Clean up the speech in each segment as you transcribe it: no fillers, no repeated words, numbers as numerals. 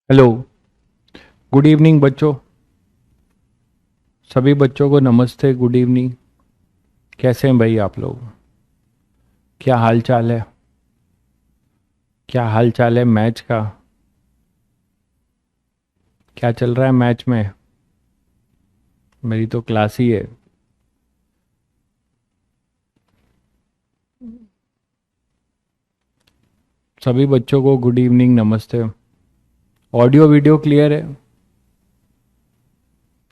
Hello. Good evening बच्चों। सभी बच्चों को नमस्ते, गुड इवनिंग। कैसे हैं भाई आप लोग? क्या हाल चाल है? क्या हाल चाल है मैच का? क्या चल रहा है मैच में? मेरी तो क्लास ही है। सभी बच्चों को गुड इवनिंग, नमस्ते। ऑडियो वीडियो क्लियर है?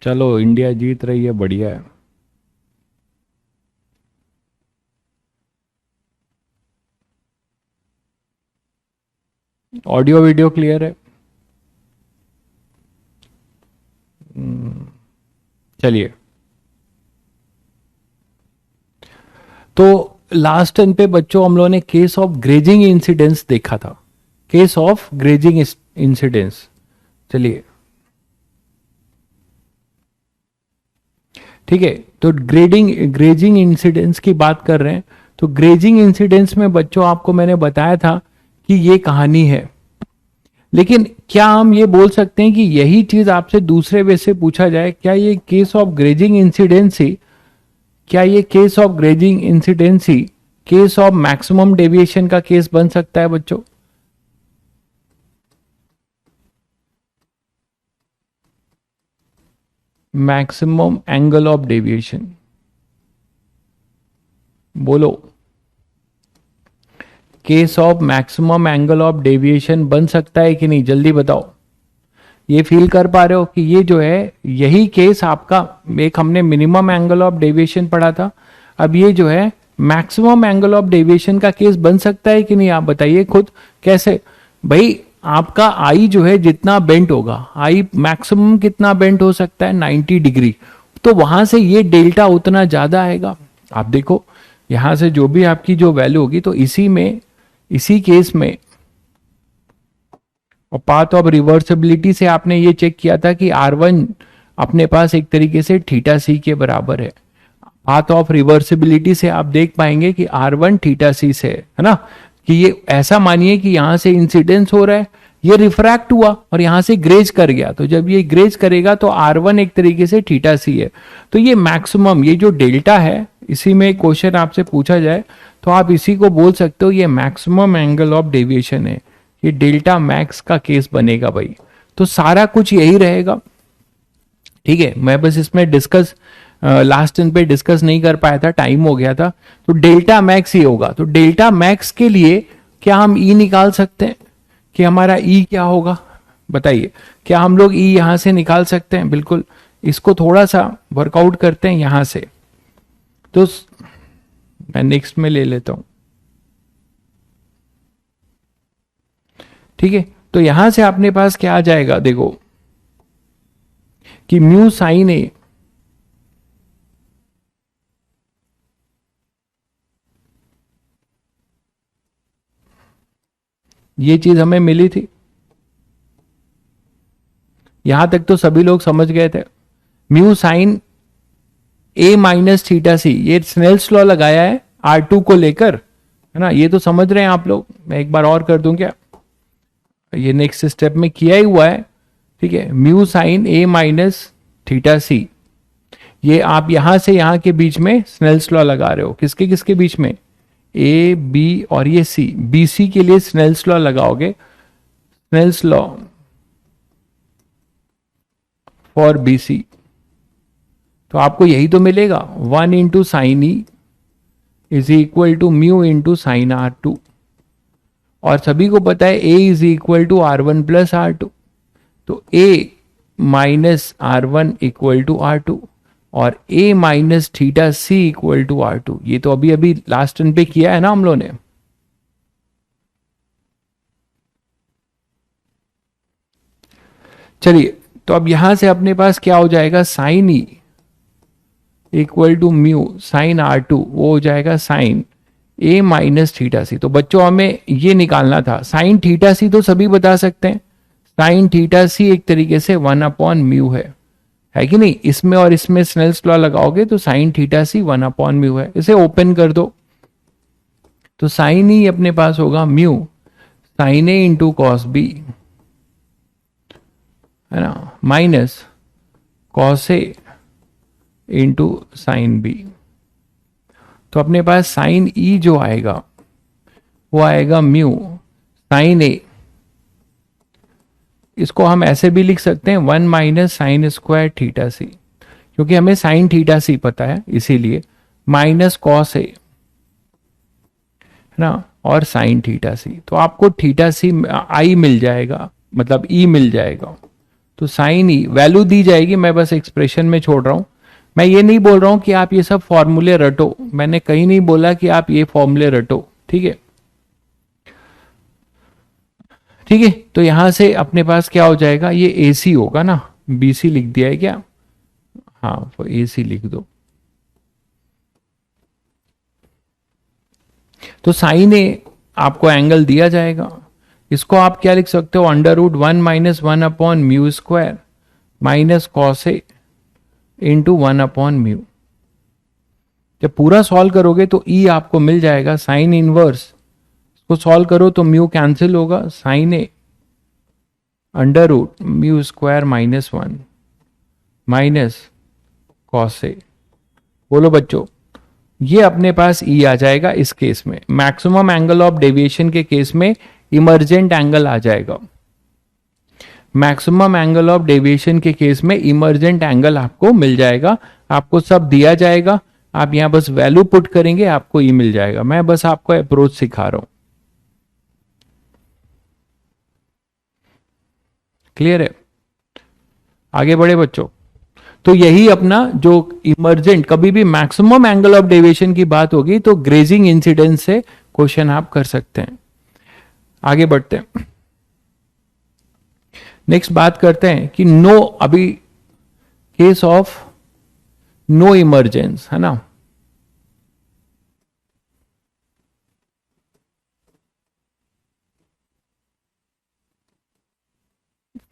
चलो, इंडिया जीत रही है, बढ़िया है। ऑडियो वीडियो क्लियर है? चलिए। तो लास्ट टर्न पे बच्चों हम लोगों ने केस ऑफ ग्रेजिंग इंसिडेंस देखा था। Case of grazing incidence. चलिए, ठीक है। तो ग्रेजिंग इंसिडेंस की बात कर रहे हैं। तो ग्रेजिंग इंसिडेंस में बच्चों आपको मैंने बताया था कि ये कहानी है। लेकिन क्या हम ये बोल सकते हैं कि यही चीज आपसे दूसरे वे से पूछा जाए? क्या ये केस ऑफ ग्रेजिंग इंसिडेंसी, क्या ये case of grazing incidence case of maximum deviation का केस बन सकता है बच्चों? मैक्सिमम एंगल ऑफ डेविएशन, बोलो। Case of maximum angle of deviation बन सकता है कि नहीं? जल्दी बताओ। ये फील कर पा रहे हो कि ये जो है यही केस आपका, एक हमने मिनिमम एंगल ऑफ डेविएशन पढ़ा था, अब ये जो है मैक्सिमम एंगल ऑफ डेविएशन का केस बन सकता है कि नहीं? आप बताइए खुद। कैसे भाई? आपका आई जो है जितना बेंट होगा, आई मैक्सिमम कितना बेंट हो सकता है? 90 डिग्री। तो वहां से ये डेल्टा उतना ज्यादा आएगा। आप देखो, यहां से जो भी आपकी जो वैल्यू होगी, तो इसी में, इसी केस में, और पाथ ऑफ रिवर्सिबिलिटी से आपने ये चेक किया था कि R1 अपने पास एक तरीके से थीटा सी के बराबर है। पाथ ऑफ रिवर्सिबिलिटी से आप देख पाएंगे कि R1 थीटा सी से है ना। कि ये ऐसा मानिए कि यहां से इंसिडेंस हो रहा है, ये रिफ्रैक्ट हुआ और यहां से ग्रेज कर गया। तो जब ये ग्रेज करेगा तो R1 एक तरीके से थीटा सी है। तो ये मैक्सिमम, ये जो डेल्टा है, इसी में क्वेश्चन आपसे पूछा जाए तो आप इसी को बोल सकते हो ये मैक्सिमम एंगल ऑफ डेविएशन है। ये डेल्टा मैक्स का केस बनेगा भाई। तो सारा कुछ यही रहेगा। ठीक है, मैं बस इसमें डिस्कस लास्ट दिन पे डिस्कस नहीं कर पाया था, टाइम हो गया था। तो डेल्टा मैक्स ही होगा। तो डेल्टा मैक्स के लिए क्या हम ई निकाल सकते हैं कि हमारा ई क्या होगा? बताइए, क्या हम लोग ई यहां से निकाल सकते हैं? बिल्कुल। इसको थोड़ा सा वर्कआउट करते हैं यहां से। तो मैं नेक्स्ट में ले लेता हूं। ठीक है, तो यहां से अपने पास क्या आ जाएगा? देखो कि म्यू साइन ए, ये चीज हमें मिली थी। यहां तक तो सभी लोग समझ गए थे। Mu sine A minus theta C, ये स्नेल्स लॉ लगाया है R2 को लेकर, है ना। ये तो समझ रहे हैं आप लोग। मैं एक बार और कर दूं क्या? ये नेक्स्ट स्टेप में किया ही हुआ है। ठीक है, mu sine A minus theta C, ये आप यहां से यहां के बीच में स्नेल्स लॉ लगा रहे हो। किसके किसके बीच में? ए बी और ये सी, बी सी के लिए स्नेल्स लॉ लगाओगे। Snell's law for B C, तो आपको यही तो मिलेगा। 1 into sine E is equal to mu into sine R2। और सभी को पता है A is equal to R1 plus R2। तो A minus R1 equal to R2 और A minus theta C equal to R2। ये तो अभी अभी लास्ट टर्न पे किया है ना हम लोगों ने। चलिए, तो अब यहां से अपने पास क्या हो जाएगा? Sine E equal to mu sine R2, वो हो जाएगा sine A minus theta C. तो बच्चों हमें ये निकालना था। साइन थीटा सी तो सभी बता सकते हैं। साइन थीटा सी एक तरीके से 1 अपॉन म्यू है कि नहीं? इसमें और इसमें स्नेल्स लॉ लगाओगे तो साइन थीटा सी 1 अपॉन म्यू है। इसे ओपन कर दो तो साइन ही अपने पास होगा mu sine A into cos B. है ना, minus cos A into sine B. तो अपने पास साइन ई जो आएगा वो आएगा म्यू साइन ए। इसको हम ऐसे भी लिख सकते हैं 1 माइनस साइन स्क्वायर थीटा सी, क्योंकि हमें साइन थीटा सी पता है इसीलिए, माइनस कॉस ए, है ना, और साइन थीटा सी। तो आपको थीटा सी आई मिल जाएगा, मतलब ई मिल जाएगा। तो साइन ई वैल्यू दी जाएगी, मैं बस एक्सप्रेशन में छोड़ रहा हूं। मैं ये नहीं बोल रहा हूं कि आप ये सब फॉर्मूले रटो, मैंने कहीं नहीं बोला कि आप ये फॉर्मूले रटो, ठीक है। ठीक है, तो यहां से अपने पास क्या हो जाएगा, ये एसी होगा ना, बीसी लिख दिया है क्या, हाँ तो एसी लिख दो। तो साइन ए आपको एंगल दिया जाएगा, इसको आप क्या लिख सकते हो, under root 1 minus 1 upon mu square minus cos A into 1 upon mu. जब पूरा सॉल्व करोगे तो ई आपको मिल जाएगा साइन इनवर्स, इसको सॉल्व करो तो म्यू कैंसिल होगा, sine A under root mu square minus 1 minus cos A. बोलो बच्चों, ये अपने पास ई आ जाएगा इस केस में। मैक्सिमम एंगल ऑफ डेविएशन के केस में इमर्जेंट एंगल आ जाएगा, मैक्सिमम एंगल ऑफ डेविएशन के केस में इमर्जेंट एंगल आपको मिल जाएगा। आपको सब दिया जाएगा, आप यहां बस वैल्यू पुट करेंगे, आपको ई मिल जाएगा। मैं बस आपको अप्रोच सिखा रहा हूं, क्लियर है। आगे बढ़े बच्चों। तो यही अपना जो इमर्जेंट, कभी भी मैक्सिमम एंगल ऑफ डेविएशन की बात होगी तो ग्रेजिंग इंसिडेंस से क्वेश्चन आप कर सकते हैं। आगे बढ़ते हैं, नेक्स्ट बात करते हैं कि नो, अभी केस ऑफ नो इमर्जेंस, है ना,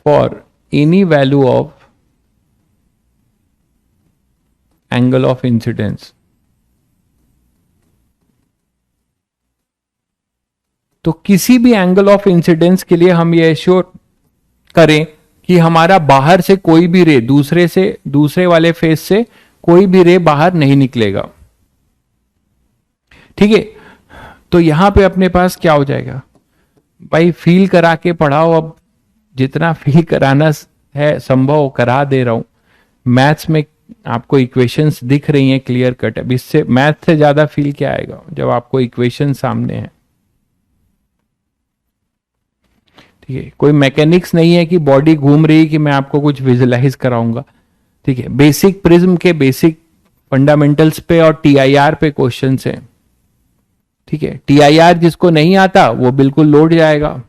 for any value of angle of incidence. तो किसी भी एंगल ऑफ इंसिडेंस के लिए हम ये एश्योर करें कि हमारा बाहर से कोई भी रे, दूसरे वाले फेस से कोई भी रे बाहर नहीं निकलेगा, ठीक है। तो यहां पे अपने पास क्या हो जाएगा भाई, फील करा के पढ़ाओ, अब जितना फील कराना है संभव करा दे रहा हूं। मैथ्स में आपको इक्वेशंस दिख रही हैं क्लियर कट, अब इससे मैथ से ज्यादा फील क्या आएगा जब आपको इक्वेशन सामने है, ठीक है। कोई मैकेनिक्स नहीं है कि बॉडी घूम रही कि मैं आपको कुछ विजुलाइज कराऊंगा, ठीक है। बेसिक प्रिज्म के बेसिक फंडामेंटल्स पे और टीआईआर पे क्वेश्चंस हैं, ठीक है। टीआईआर जिसको नहीं आता वो बिल्कुल लौट जाएगा।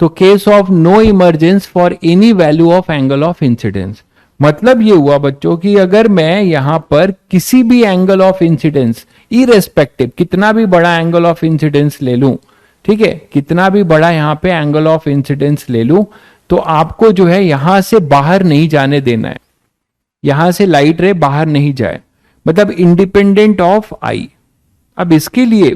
तो case of no emergence for any value of angle of incidence, मतलब ये हुआ बच्चों कि अगर मैं यहां पर किसी भी एंगल ऑफ इंसिडेंस, इरेस्पेक्टिव कितना भी बड़ा एंगल ऑफ इंसिडेंस ले लूं, ठीक है, कितना भी बड़ा यहां पे एंगल ऑफ इंसिडेंस ले लूं, तो आपको जो है यहां से बाहर नहीं जाने देना है, यहां से लाइट रे बाहर नहीं जाए, मतलब इंडिपेंडेंट ऑफ आई। अब इसके लिए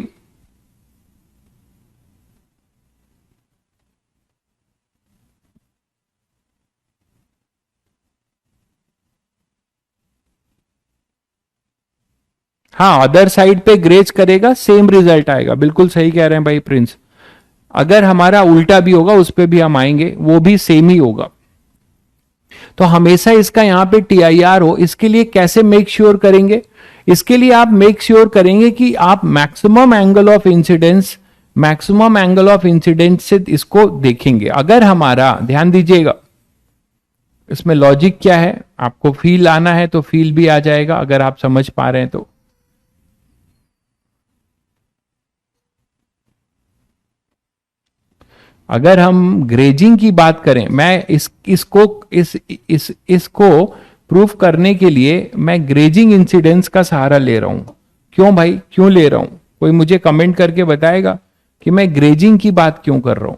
हाँ, अदर साइड पे ग्रेज करेगा, सेम रिजल्ट आएगा, बिल्कुल सही कह रहे हैं भाई प्रिंस। अगर हमारा उल्टा भी होगा उस पे भी हम आएंगे, वो भी सेम ही होगा। तो हमेशा इसका यहां पे टीआईआर हो, इसके लिए कैसे मेक श्योर करेंगे, इसके लिए आप मेक श्योर करेंगे कि आप maximum angle of incidence, maximum angle of incidence से इसको देखेंगे। अगर हमारा, ध्यान दीजिएगा इसमें लॉजिक क्या है, आपको फील आना है तो फील भी आ जाएगा अगर आप समझ पा रहे हैं तो। अगर हम ग्रेजिंग की बात करें, मैं इसको प्रूफ करने के लिए मैं ग्रेजिंग इंसिडेंस का सहारा ले रहा हूं। क्यों भाई, क्यों ले रहा हूं, कोई मुझे कमेंट करके बताएगा कि मैं ग्रेजिंग की बात क्यों कर रहा हूं।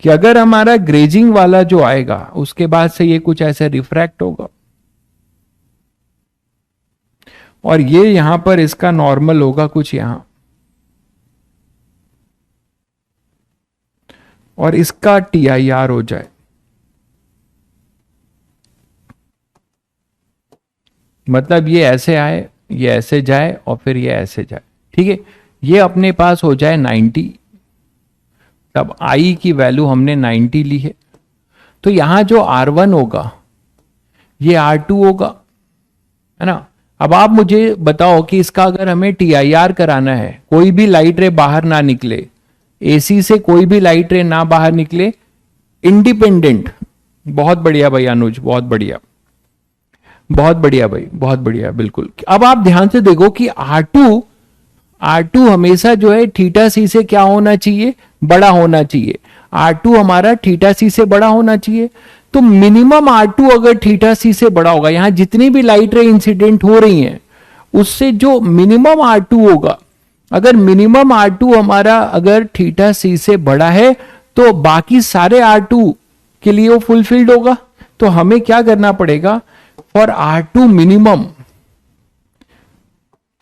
कि अगर हमारा ग्रेजिंग वाला जो आएगा उसके बाद से ये कुछ ऐसे रिफ्रैक्ट होगा, और ये यहां पर इसका नॉर्मल होगा कुछ यहां, और इसका टीआईआर हो जाए, मतलब ये ऐसे आए, ये ऐसे जाए और फिर ये ऐसे जाए, ठीक है। ये अपने पास हो जाए 90, तब आई की वैल्यू हमने 90 ली है। तो यहां जो R1 होगा ये R2 होगा, है ना। अब आप मुझे बताओ कि इसका अगर हमें TIR कराना है, कोई भी लाइट रे बाहर ना निकले, AC से कोई भी लाइट रे ना बाहर निकले, इंडिपेंडेंट। बहुत बढ़िया भाई अनुज, बहुत बढ़िया, बहुत बढ़िया भाई, बहुत बढ़िया, बिल्कुल। अब आप ध्यान से देखो कि R2 हमेशा जो है थीटा सी से क्या होना चाहिए, बड़ा होना चाहिए। R2 हमारा थीटा सी से बड़ा होना चाहिए। तो मिनिमम R2 अगर थीटा सी से बड़ा होगा, यहां जितनी भी लाइट रे इंसिडेंट हो रही हैं उससे जो मिनिमम R2 होगा, अगर मिनिमम R2 हमारा अगर थीटा सी से बड़ा है तो बाकी सारे R2 के लिए वो फुलफिल्ड होगा। तो हमें क्या करना पड़ेगा, फॉर R2 मिनिमम,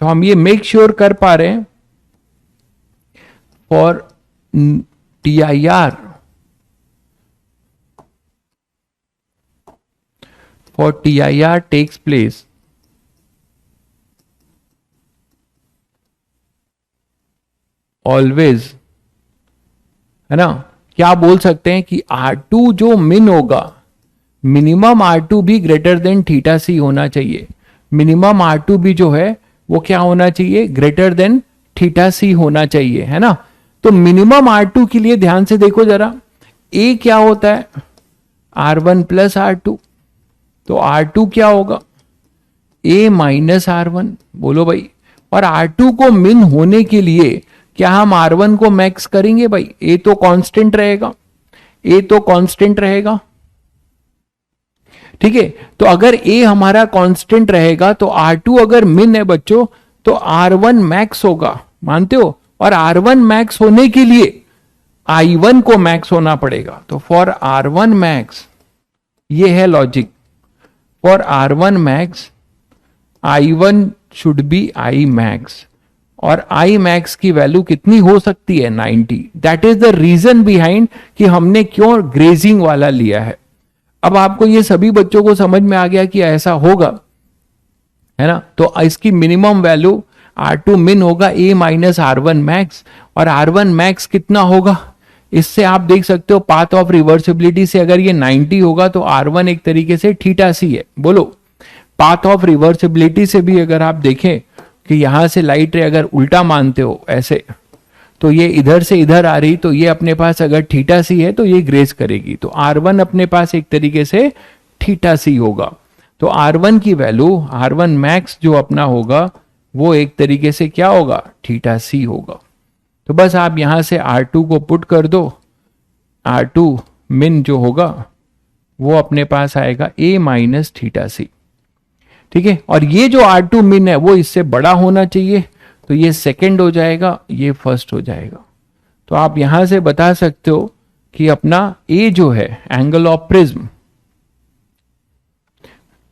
तो हम ये मेक श्योर कर पा रहे हैं for TIR, for TIR takes place always, है ना। क्या बोल सकते हैं कि R2 जो मिन होगा, मिनिमम R2 भी ग्रेटर देन थीटा सी होना चाहिए। मिनिमम R2 भी जो है वो क्या होना चाहिए, ग्रेटर देन थीटा सी होना चाहिए, है ना। तो मिनिमम R2 के लिए ध्यान से देखो जरा, A क्या होता है, R1 प्लस R2। तो R2 क्या होगा, A माइनस R1, बोलो भाई। और R2 को मिन होने के लिए क्या हम R1 को मैक्स करेंगे भाई, A तो कांस्टेंट रहेगा, A तो कांस्टेंट रहेगा, ठीक है। तो अगर A हमारा कांस्टेंट रहेगा तो R2 अगर मिन है बच्चों तो R1 मैक्स होगा, मानते हो। और R1 मैक्स होने के लिए I1 को मैक्स होना पड़ेगा। तो फॉर R1 मैक्स, ये है logic, for R1 max I1 should be I max, और I मैक्स की वैल्यू कितनी हो सकती है, 90। That is the reason behind कि हमने क्यों ग्रेजिंग वाला लिया है। अब आपको ये सभी बच्चों को समझ में आ गया कि ऐसा होगा, है ना। तो इसकी मिनिमम वैल्यू R2 मिन होगा A माइनस R1 मैक्स, और R1 मैक्स कितना होगा, इससे आप देख सकते हो पाथ ऑफ रिवर्सिबिलिटी से अगर ये 90 होगा तो R1 एक तरीके से थीटा सी है। बोलो, पाथ ऑफ रिवर्सिबिलिटी से भी अगर आप देखें कि यहां से लाइट रे अगर उल्टा मानते हो ऐसे, तो ये इधर से इधर आ रही, तो ये अपने पास अगर थीटा सी है तो ये ग्रेज करेगी। तो R1 अपने पास एक तरीके से थीटा सी होगा। तो R1 की वैल्यू, R1 मैक्स जो अपना होगा वो एक तरीके से क्या होगा, थीटा सी होगा। तो बस आप यहां से R2 को पुट कर दो, R2 मिन जो होगा वो अपने पास आएगा A माइनस थीटा सी, ठीक है। और ये जो R2 मिन है वो इससे बड़ा होना चाहिए, तो ये सेकंड हो जाएगा, ये फर्स्ट हो जाएगा। तो आप यहां से बता सकते हो कि अपना A जो है angle of prism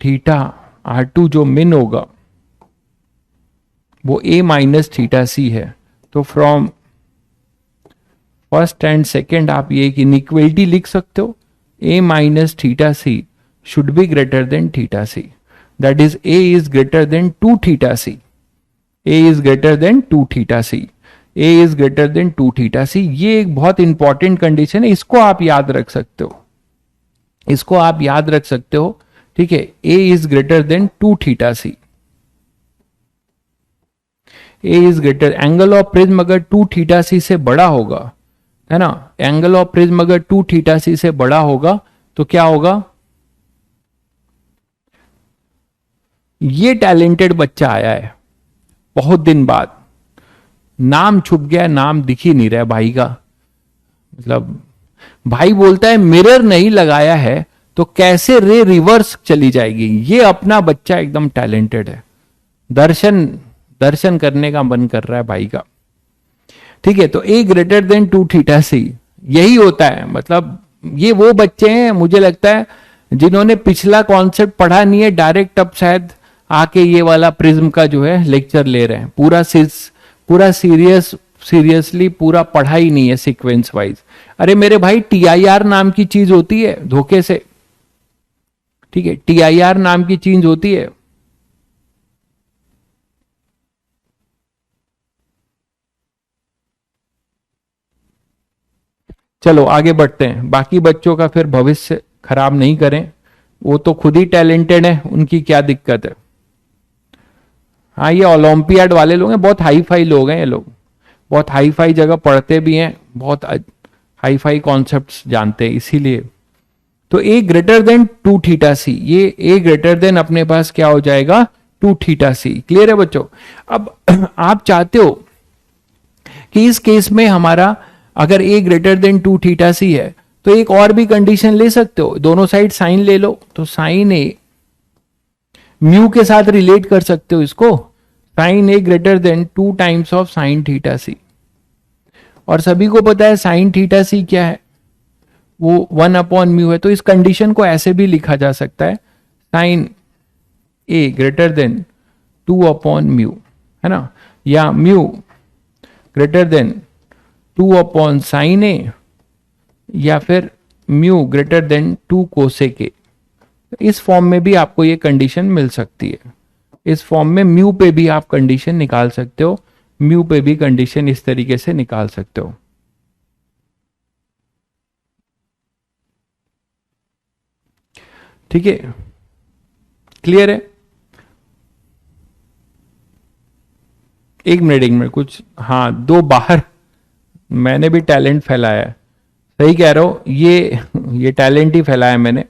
theta, R2 जो मिन होगा वो A माइनस थीटा सी है। तो फ्रॉम फर्स्ट एंड सेकेंड आप ये एक इनइक्वलिटी लिख सकते हो, A minus theta C should be greater than theta C, that is A is greater than 2 theta C, A is greater than 2 theta C, A is greater than 2 theta C. ये एक बहुत important condition है, इसको आप याद रख सकते हो, इसको आप याद रख सकते हो, ठीक है। A is greater than 2 theta C, A is greater, angle of prism अगर 2 थीटा सी से बड़ा होगा, है ना, एंगल ऑफ प्रिज्म अगर 2 थीटा सी से बड़ा होगा तो क्या होगा, ये टैलेंटेड बच्चा आया है बहुत दिन बाद, नाम छुप गया, नाम दिख ही नहीं रहा भाई का। मतलब भाई बोलता है मिरर नहीं लगाया है तो कैसे रे रिवर्स चली जाएगी। ये अपना बच्चा एकदम टैलेंटेड है, दर्शन करने का मन कर रहा है भाई का, ठीक है। तो A ग्रेटर देन 2 थीटा सी यही होता है। मतलब ये वो बच्चे हैं मुझे लगता है जिन्होंने पिछला कॉन्सेप्ट पढ़ा नहीं है, डायरेक्ट अब शायद आके ये वाला प्रिज्म का जो है लेक्चर ले रहे हैं। पूरा सीरियसली पूरा पढ़ा ही नहीं है सीक्वेंस वाइज। अरे मेरे भाई TIR नाम की चीज होती है धोखे से, ठीक है, TIR नाम की चीज होती है, चलो आगे बढ़ते हैं, बाकी बच्चों का फिर भविष्य खराब नहीं करें, वो तो खुद ही टैलेंटेड है, उनकी क्या दिक्कत है। हाँ ये ओलंपियाड वाले लोग हैं, बहुत हाई फाई लोग हैं ये लोग, बहुत हाई फाई जगह पढ़ते भी हैं, बहुत हाई फाई कॉन्सेप्ट्स जानते हैं इसीलिए। तो ए ग्रेटर देन 2 थीटा सी, ये ए ग्रेटर देन अपने पास क्या हो जाएगा 2 थीटा सी। क्लियर है बच्चों। अब आप चाहते हो कि इस केस में हमारा अगर ए ग्रेटर देन 2 थीटा सी है तो एक और भी कंडीशन ले सकते हो, दोनों साइड साइन ले लो, तो साइन ए म्यू के साथ रिलेट कर सकते हो इसको, sine A greater than 2 times of sine theta C. और सभी को पता है साइन थीटा सी क्या है, वो 1 अपॉन म्यू है, तो इस कंडीशन को ऐसे भी लिखा जा सकता है, sine A greater than 2 upon mu, है ना, या mu greater than 2 upon sine A, या फिर mu greater than 2 cosec A. इस फॉर्म में भी आपको ये कंडीशन मिल सकती है, इस फॉर्म में म्यू पे भी आप कंडीशन निकाल सकते हो, म्यू पे भी कंडीशन इस तरीके से निकाल सकते हो। ठीक है, क्लियर है। एक मिनट कुछ, हाँ दो बाहर, मैंने भी टैलेंट फैलाया है, सही कह रहे हो, ये टैलेंट ही फैलाया मैंने,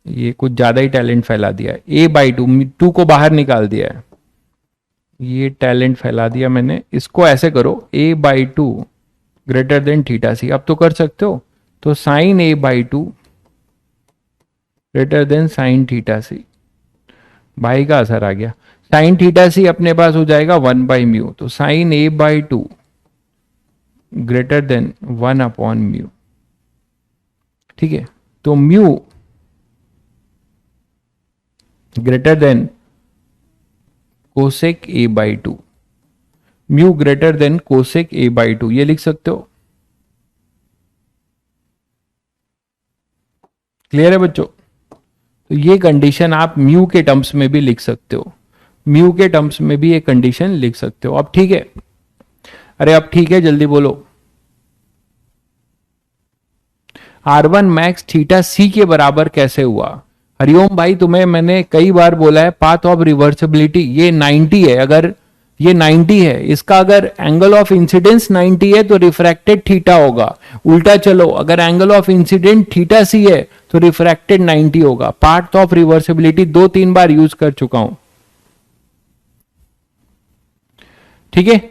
ये कुछ ज्यादा ही टैलेंट फैला दिया है, ए बाई 2 को बाहर निकाल दिया है, ये टैलेंट फैला दिया मैंने। इसको ऐसे करो, A by 2 greater than theta C, अब तो कर सकते हो, तो sine A by 2 greater than sine theta C, भाई का असर आ गया, साइन थीटा सी अपने पास हो जाएगा 1 बाई म्यू, तो sine A by 2 greater than 1 upon mu. ठीक है, तो mu greater than cosec A by 2, mu greater than cosec A by 2, ये लिख सकते हो। क्लियर है बच्चों। तो ये कंडीशन आप म्यू के टर्म्स में भी लिख सकते हो, म्यू के टर्म्स में भी ये कंडीशन लिख सकते हो। अब ठीक है, अरे अब ठीक है जल्दी बोलो। R1 मैक्स थीटा सी के बराबर कैसे हुआ। हरिओम भाई, तुम्हें मैंने कई बार बोला है पाथ ऑफ रिवर्सिबिलिटी ये 90 है, अगर ये 90 है, इसका अगर एंगल ऑफ इंसिडेंस 90 है तो रिफ्रैक्टेड थीटा होगा। उल्टा चलो, अगर एंगल ऑफ इंसिडेंट थीटा सी है तो रिफ्रैक्टेड 90 होगा। Path of reversibility 2-3 bar use कर चुका हूं। ठीक है,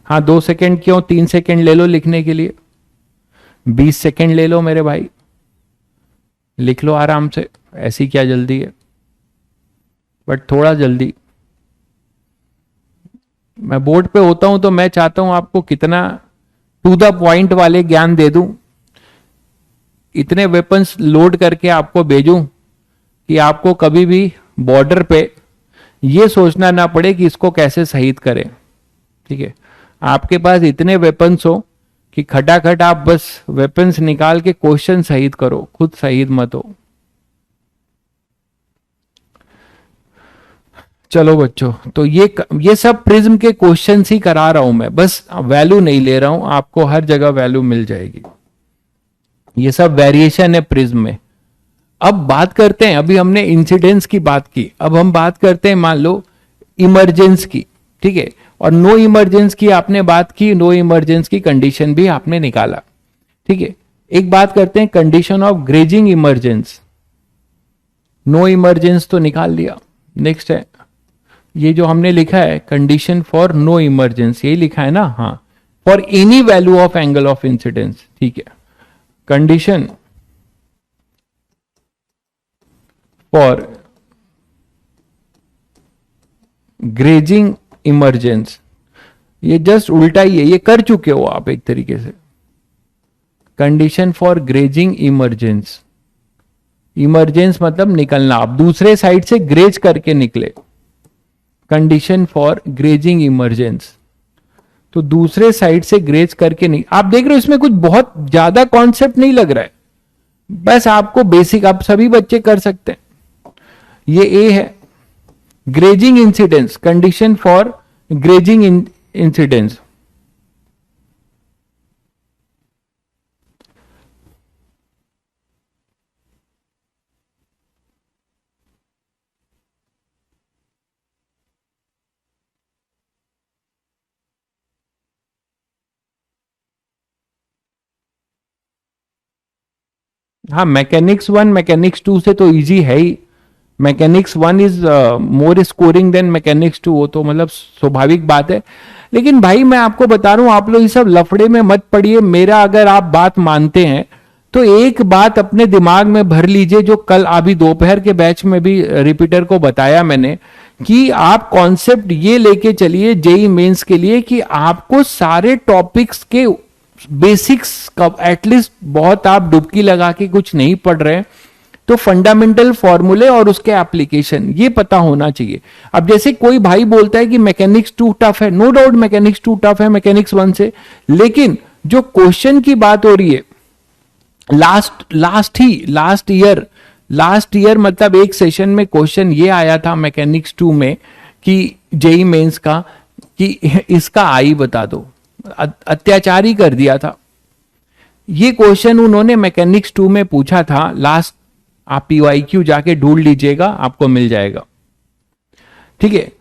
हाँ 2 सेकेंड क्यों, 3 सेकेंड ले लो लिखने के लिए, 20 सेकेंड ले लो मेरे भाई, लिख लो आराम से, ऐसी क्या जल्दी है, बट थोड़ा जल्दी। मैं बोर्ड पे होता हूं तो मैं चाहता हूं आपको कितना टू द पॉइंट वाले ज्ञान दे दूं, इतने वेपन्स लोड करके आपको भेजूं कि आपको कभी भी बॉर्डर पे ये सोचना ना पड़े कि इसको कैसे शहीद करें। ठीक है, आपके पास इतने वेपन्स हो कि खटाखट आप बस वेपन्स निकाल के क्वेश्चन शहीद करो, खुद शहीद मत हो। चलो बच्चों, तो ये सब प्रिज्म के क्वेश्चंस ही करा रहा हूं मैं, बस वैल्यू नहीं ले रहा हूं, आपको हर जगह वैल्यू मिल जाएगी। ये सब वेरिएशन है प्रिज्म में। अब बात करते हैं, अभी हमने इंसिडेंस की बात की, अब हम बात करते हैं मान लो इमरजेंस की। ठीक है, और नो इमरजेंस की आपने बात की, नो इमरजेंस की कंडीशन भी आपने निकाला। ठीक है, एक बात करते हैं condition of grazing emergence. No emergence तो निकाल लिया, नेक्स्ट है ये जो हमने लिखा है कंडीशन फॉर नो इमरजेंस, यही लिखा है ना, हाँ, for any value of angle of incidence. ठीक है, कंडीशन फॉर ग्रेजिंग इमरजेंस, ये जस्ट उल्टा ही है, ये कर चुके हो आप एक तरीके से। Condition for grazing emergence, emergence मतलब निकलना, आप दूसरे साइड से ग्रेज करके निकले। कंडीशन फॉर ग्रेजिंग इमरजेंस, तो दूसरे साइड से ग्रेज करके नहीं, आप देख रहे हो इसमें कुछ बहुत ज्यादा कॉन्सेप्ट नहीं लग रहा है, बस आपको बेसिक, आप सभी बच्चे कर सकते हैं। ये ए है, grazing incidence, condition for grazing incidence, हाँ, मैकेनिक्स वन मैकेनिक्स टू से तो इजी है ही। Mechanics one is more scoring than mechanics two, वो तो मतलब स्वाभाविक बात है। लेकिन भाई मैं आपको बता रहा हूं, आप लोग ये सब लफड़े में मत पड़िए। मेरा अगर आप बात मानते हैं तो एक बात अपने दिमाग में भर लीजिए, जो कल अभी दोपहर के बैच में भी रिपीटर को बताया मैंने, कि आप कॉन्सेप्ट ये लेके चलिए जेई मेंस के लिए कि आपको सारे टॉपिक्स के बेसिक्स का एटलीस्ट, बहुत आप डुबकी लगा के कुछ नहीं पढ़ रहे हैं तो फंडामेंटल फॉर्मूले और उसके एप्लीकेशन ये पता होना चाहिए। अब जैसे कोई भाई बोलता है कि मैकेनिक्स टू टफ है, no doubt mechanics two tough है मैकेनिक्स वन से, लेकिन जो क्वेश्चन की बात हो रही है, लास्ट ईयर मतलब एक सेशन में क्वेश्चन ये आया था मैकेनिक्स टू में कि जेई मेंस का, कि इसका आई बता दो, अत्याचार ही कर दिया था। ये क्वेश्चन उन्होंने मैकेनिक्स टू में पूछा था लास्ट, आप पीवाईक्यू जाके ढूंढ लीजिएगा, आपको मिल जाएगा। ठीक है,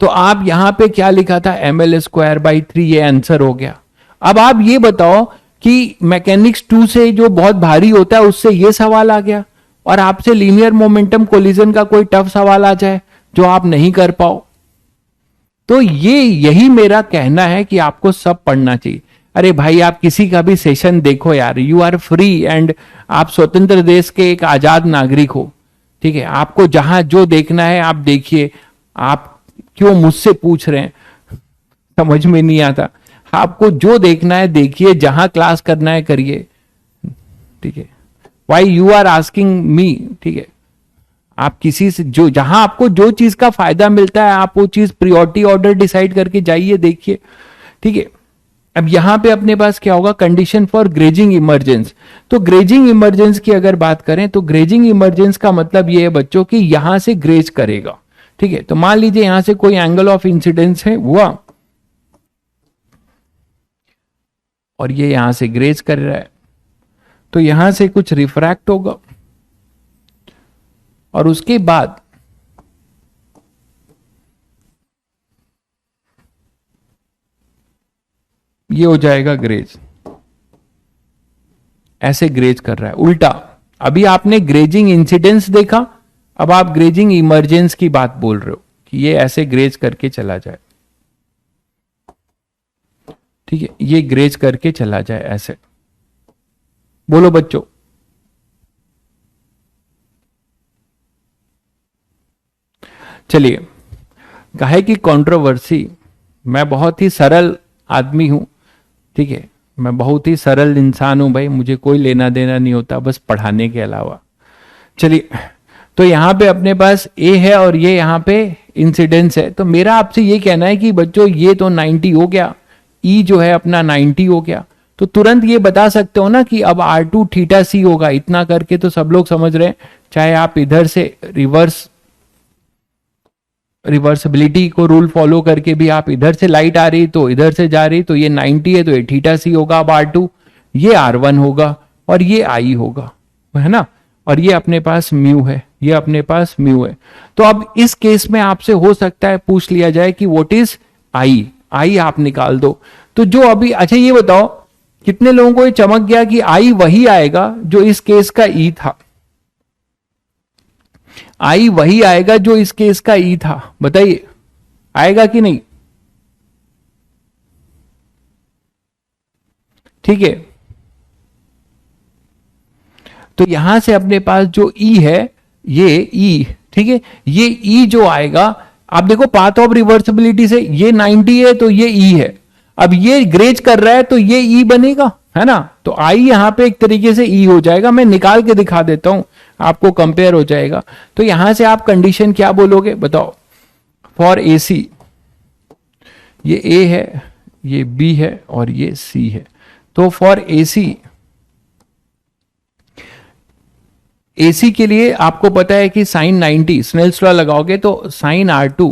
तो आप यहां पे क्या लिखा था, ml²/3, ये आंसर हो गया। अब आप ये बताओ कि मैकेनिक्स टू से जो बहुत भारी होता है उससे ये सवाल आ गया, और आपसे लीनियर मोमेंटम कोलिजन का कोई टफ सवाल आ जाए जो आप नहीं कर पाओ। तो यही मेरा कहना है कि आपको सब पढ़ना चाहिए। अरे भाई आप किसी का भी सेशन देखो यार, यू आर फ्री एंड आप स्वतंत्र देश के एक आजाद नागरिक हो। ठीक है, आपको जहां जो देखना है आप देखिए। आप क्यों मुझसे पूछ रहे हैं, समझ में नहीं आता। आपको जो देखना है देखिए, जहां क्लास करना है करिए। ठीक है, why you are asking me. ठीक है, आप किसी से जो, जहां आपको जो चीज का फायदा मिलता है आप वो चीज प्रियोरिटी ऑर्डर डिसाइड करके जाइए, देखिए। ठीक है, अब यहां पे अपने पास क्या होगा, कंडीशन फॉर ग्रेजिंग इमरजेंस। तो ग्रेजिंग इमरजेंस की अगर बात करें तो ग्रेजिंग इमरजेंस का मतलब ये है बच्चों कि यहां से ग्रेज करेगा। ठीक है, तो मान लीजिए यहां से कोई एंगल ऑफ इंसिडेंस है हुआ और ये यहां से ग्रेज कर रहा है, तो यहां से कुछ रिफ्रैक्ट होगा और उसके बाद ये हो जाएगा ग्रेज। ऐसे ग्रेज कर रहा है उल्टा। अभी आपने ग्रेजिंग इंसिडेंस देखा, अब आप ग्रेजिंग इमरजेंस की बात बोल रहे हो कि ये ऐसे ग्रेज करके चला जाए। ठीक है, ये ग्रेज करके चला जाए ऐसे। बोलो बच्चों। चलिए, काहे की कंट्रोवर्सी, मैं बहुत ही सरल आदमी हूं। ठीक है, मैं बहुत ही सरल इंसान हूं भाई, मुझे कोई लेना देना नहीं होता बस पढ़ाने के अलावा। चलिए, तो यहां पे अपने पास ए है और ये यहां पे इंसिडेंस है। तो मेरा आपसे ये कहना है कि बच्चों ये तो 90 हो गया, ई जो है अपना 90 हो गया, तो तुरंत ये बता सकते हो ना कि अब R2 थीटा सी होगा। इतना करके तो सब लोग समझ रहे हैं, चाहे आप इधर से रिवर्सिबिलिटी को रूल फॉलो करके भी आप इधर से लाइट आ रही तो इधर से जा रही, तो ये 90 है तो ये थीटा सी होगा। अब R2 ये R1 होगा और ये I होगा, है ना, और ये अपने पास म्यू है, ये अपने पास म्यू है। तो अब इस केस में आपसे हो सकता है पूछ लिया जाए कि व्हाट इज आई आप निकाल दो। तो जो अभी, अच्छा ये बताओ कितने लोगों को ये चमक गया कि आई वही आएगा जो इस केस का ई था। आई वही आएगा जो इस केस का ई था, बताइए आएगा कि नहीं। ठीक है, तो यहां से अपने पास जो ई है ये ई, ठीक है, ये ई जो आएगा, आप देखो पाथ ऑफ रिवर्सिबिलिटी से ये 90 है तो ये ई है। अब ये ग्रेज कर रहा है तो ये ई बनेगा, है ना। तो आई यहां पे एक तरीके से ई हो जाएगा। मैं निकाल के दिखा देता हूं, आपको कंपेयर हो जाएगा। तो यहां से आप कंडीशन क्या बोलोगे बताओ, फॉर एसी, ये ए है, ये बी है और ये सी है। तो फॉर एसी के लिए आपको पता है कि साइन 90 स्नेल्स लॉ लगाओगे तो sine R2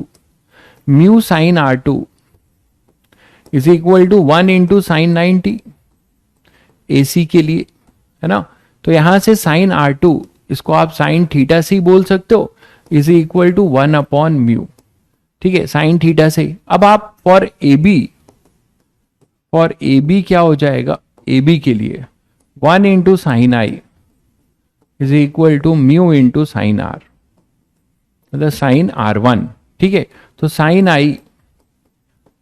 mu sine R2 is equal to 1 into sine 90 AC के लिए, है ना। तो यहां से साइन R2 इसको आप साइन थीटा सी बोल सकते हो, is equal to 1 upon mu. ठीक है, साइन थीटा से। अब आप फॉर ए बी क्या हो जाएगा, ए बी के लिए 1 into sine I is equal to mu into sine R, मतलब साइन R1। ठीक है, तो sine I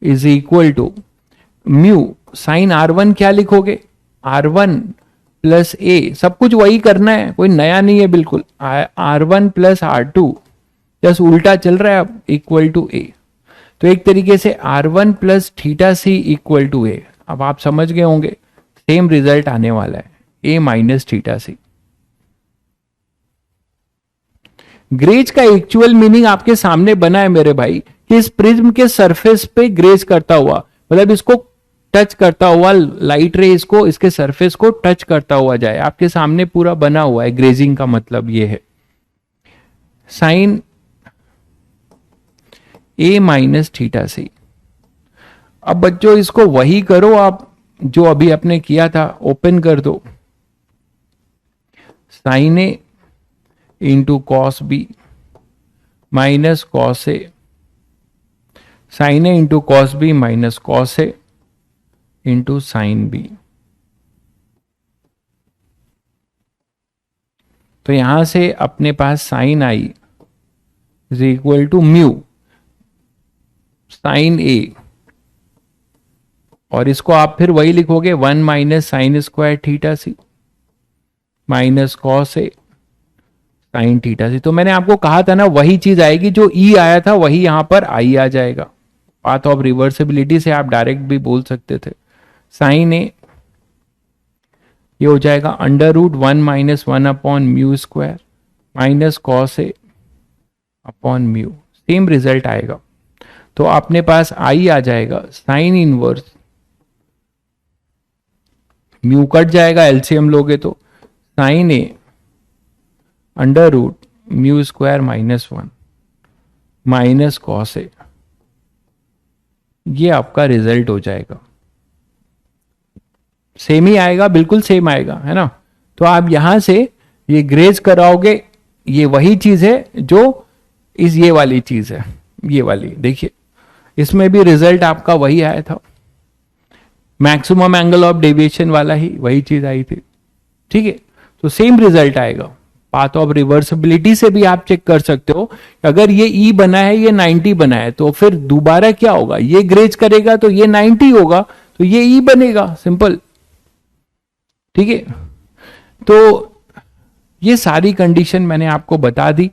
is equal to mu sine R1, क्या लिखोगे, R1 प्लस ए, सब कुछ वही करना है, कोई नया नहीं है बिल्कुल, R1 प्लस R2, जस्ट उल्टा चल रहा है अब, इक्वल टू ए। तो एक तरीके से R1 plus theta C equal to A. अब आप समझ गए होंगे सेम रिजल्ट आने वाला है, ए माइनस थीटा सी। ग्रेज का एक्चुअल मीनिंग आपके सामने बना है मेरे भाई, कि इस प्रिज्म के सरफेस पे ग्रेज करता हुआ, मतलब इसको टच करता हुआ, लाइट रे इसको, इसके सरफेस को टच करता हुआ जाए, आपके सामने पूरा बना हुआ है। ग्रेजिंग का मतलब ये है, sine A minus theta C. अब बच्चों इसको वही करो आप जो अभी आपने किया था, ओपन कर दो, sine A into cos B minus cos A, sine A into cos B minus cos A into sine B. तो यहां से अपने पास sine I is equal to mu sine A, और इसको आप फिर वही लिखोगे 1 minus sine square theta C minus cos A sine theta C. तो मैंने आपको कहा था ना, वही चीज आएगी जो ई आया था, वही यहां पर आई आ जाएगा। पाथ ऑफ रिवर्सिबिलिटी से आप डायरेक्ट भी बोल सकते थे, साइन ए ये हो जाएगा under root 1 minus 1 upon mu square minus cos A upon mu, same result आएगा। तो अपने पास आई आ जाएगा साइन इनवर्स, म्यू कट जाएगा, एलसीएम लोगे तो sine A under root mu square minus 1 minus cos A, ये आपका रिजल्ट हो जाएगा। सेम ही आएगा, बिल्कुल सेम आएगा, है ना। तो आप यहां से ये ग्रेज कराओगे, ये वही चीज है जो ये वाली चीज है, ये वाली देखिए, इसमें भी रिजल्ट आपका वही आया था, मैक्सिमम एंगल ऑफ डेविएशन वाला ही वही चीज आई थी। ठीक है, तो सेम रिजल्ट आएगा। पाथ ऑफ रिवर्सिबिलिटी से भी आप चेक कर सकते हो, अगर ये ई बना है, ये 90 बना है, तो फिर दोबारा क्या होगा, ये ग्रेज करेगा तो ये 90 होगा, तो ये ई बनेगा, सिंपल। ठीक है, तो ये सारी कंडीशन मैंने आपको बता दी।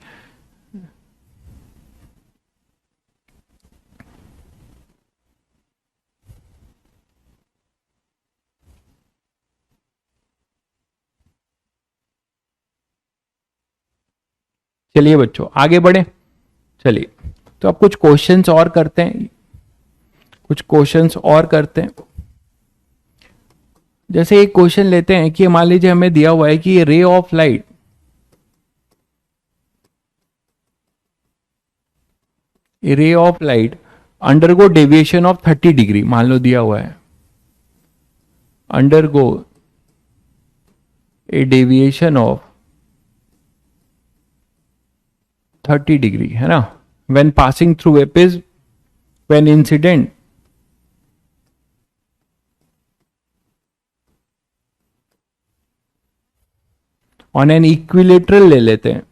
चलिए बच्चों आगे बढ़े, चलिए तो अब कुछ क्वेश्चंस और करते हैं, कुछ क्वेश्चंस और करते हैं। जैसे एक क्वेश्चन लेते हैं कि मान लीजिए हमें दिया हुआ है कि रे ऑफ लाइट, रे of light undergo deviation of 30 degree, मान लो दिया हुआ है undergo A deviation of 30 degree, है ना, when passing through a prism, when incident on an equilateral, ले लेते हैं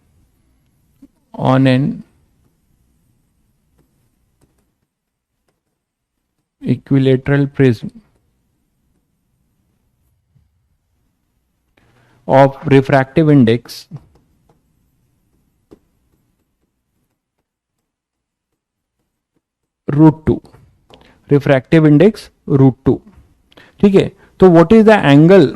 on an equilateral prism of refractive index √2, refractive index √2। ठीक है, तो what is the angle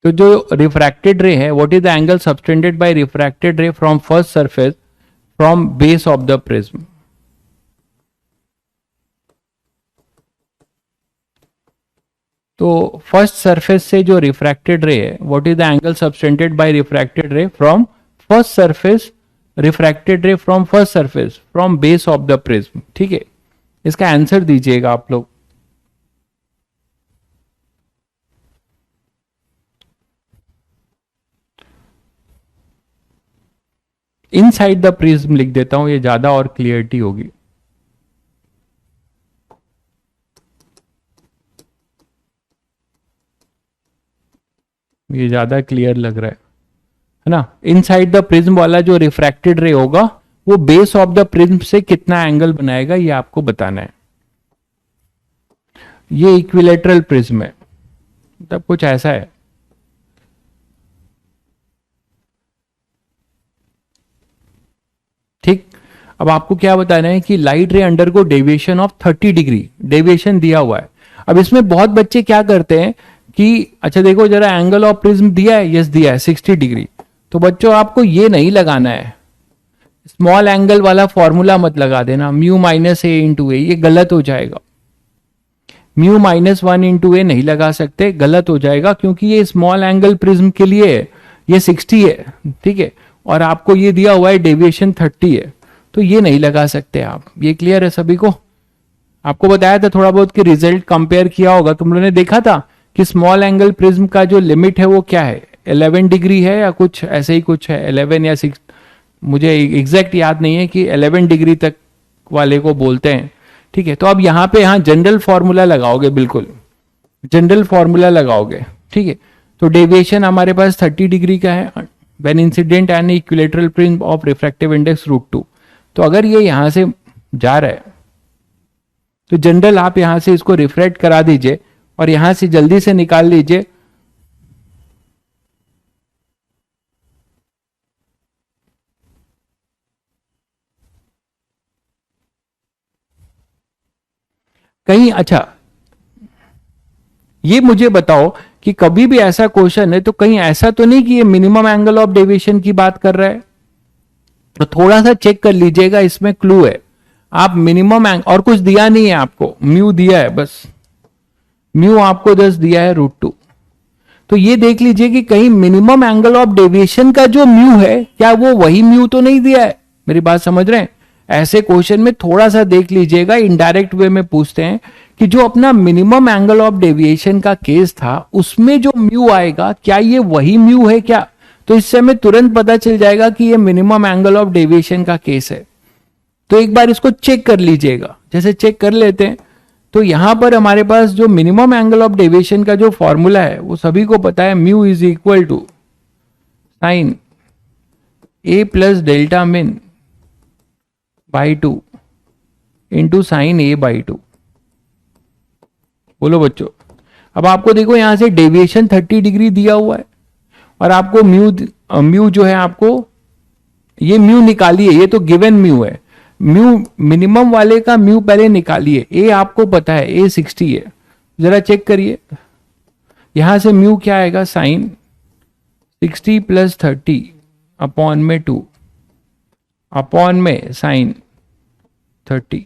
तो जो रिफ्रैक्टेड रे है, what is the angle subtended bye refracted रे from first surface from base of the prism. तो फर्स्ट सरफेस से जो रिफ्रैक्टेड रे है, what is the angle subtended bye refracted रे फ्रॉम फर्स्ट सरफेस रिफ्रैक्टेड रे from first surface from base of the prism. ठीक है, इसका आंसर दीजिएगा आप लोग। इनसाइड द प्रिज्म लिख देता हूं, ये ज्यादा और क्लियरिटी होगी। ये ज्यादा क्लियर लग रहा है ना। इनसाइड द प्रिज्म वाला जो रिफ्रैक्टेड रे होगा वो बेस ऑफ द प्रिज्म से कितना एंगल बनाएगा ये आपको बताना है। ये इक्विलेटरल प्रिज्म है, मतलब कुछ ऐसा है। ठीक, अब आपको क्या बताना है कि लाइट रे अंडर को डेविएशन ऑफ 30 डिग्री डेविएशन दिया हुआ है। अब इसमें बहुत बच्चे क्या करते हैं कि अच्छा देखो जरा एंगल ऑफ प्रिज्म दिया है, यस दिया है 60 डिग्री, तो बच्चों आपको ये नहीं लगाना है, स्मॉल एंगल वाला फॉर्मूला मत लगा देना, म्यू माइनस ए इंटू ए, ये गलत हो जाएगा। म्यू माइनस 1 इंटू ए नहीं लगा सकते, गलत हो जाएगा, क्योंकि ये स्मॉल एंगल प्रिज्म के लिए ये 60 है, ठीक है, और आपको ये दिया हुआ है डेविएशन 30 है, तो ये नहीं लगा सकते आप। ये क्लियर है सभी को? आपको बताया था थोड़ा बहुत कि रिजल्ट कंपेयर किया होगा, तुम लोगों ने देखा था कि स्मॉल एंगल प्रिज्म का जो लिमिट है वो क्या है, 11 डिग्री है या कुछ ऐसे ही कुछ है, 11 या 6, मुझे एग्जैक्ट याद नहीं है, कि 11 डिग्री तक वाले को बोलते हैं। ठीक है, तो अब यहाँ पे यहाँ जनरल फॉर्मूला लगाओगे, बिल्कुल जनरल फॉर्मूला लगाओगे। ठीक है, तो डेविएशन हमारे पास 30 डिग्री का है, when incident and equilateral prism of refractive index √2। तो अगर ये यहां से जा रहा है तो जनरल आप यहां से इसको रिफ्रैक्ट करा दीजिए और यहां से जल्दी से निकाल लीजिए। कहीं अच्छा ये मुझे बताओ कि कभी भी ऐसा क्वेश्चन है तो कहीं ऐसा तो नहीं कि ये मिनिमम एंगल ऑफ डेविएशन की बात कर रहा है? तो थोड़ा सा चेक कर लीजिएगा, इसमें क्लू है। आप मिनिमम और कुछ दिया नहीं है आपको, म्यू दिया है बस, म्यू आपको 10 दिया है √2। तो ये देख लीजिए कि कहीं मिनिमम एंगल ऑफ डेविएशन का जो म्यू है क्या वो वही म्यू तो नहीं दिया है। मेरी बात समझ रहे हैं? ऐसे क्वेश्चन में थोड़ा सा देख लीजिएगा, इनडायरेक्ट वे में पूछते हैं कि जो अपना मिनिमम एंगल ऑफ डेविएशन का केस था उसमें जो म्यू आएगा क्या ये वही म्यू है क्या, तो इससे हमें तुरंत पता चल जाएगा कि ये मिनिमम एंगल ऑफ डेविएशन का केस है। तो एक बार इसको चेक कर लीजिएगा। जैसे चेक कर लेते हैं तो यहां पर हमारे पास जो मिनिमम एंगल ऑफ डेविएशन का जो फॉर्मूला है वो सभी को पता है, mu is equal to sine A plus delta min by 2 into sine A by 2। बोलो बच्चों, अब आपको देखो यहां से डेविएशन 30 डिग्री दिया हुआ है और आपको म्यू जो है आपको ये म्यू निकालिए, ये तो गिवन म्यू है, म्यू मिनिमम वाले का म्यू पहले निकालिए। ए आपको पता है ए 60 है, जरा चेक करिए यहां से म्यू क्या आएगा, साइन 60 प्लस 30 अपॉन में 2 अपॉन में साइन 30।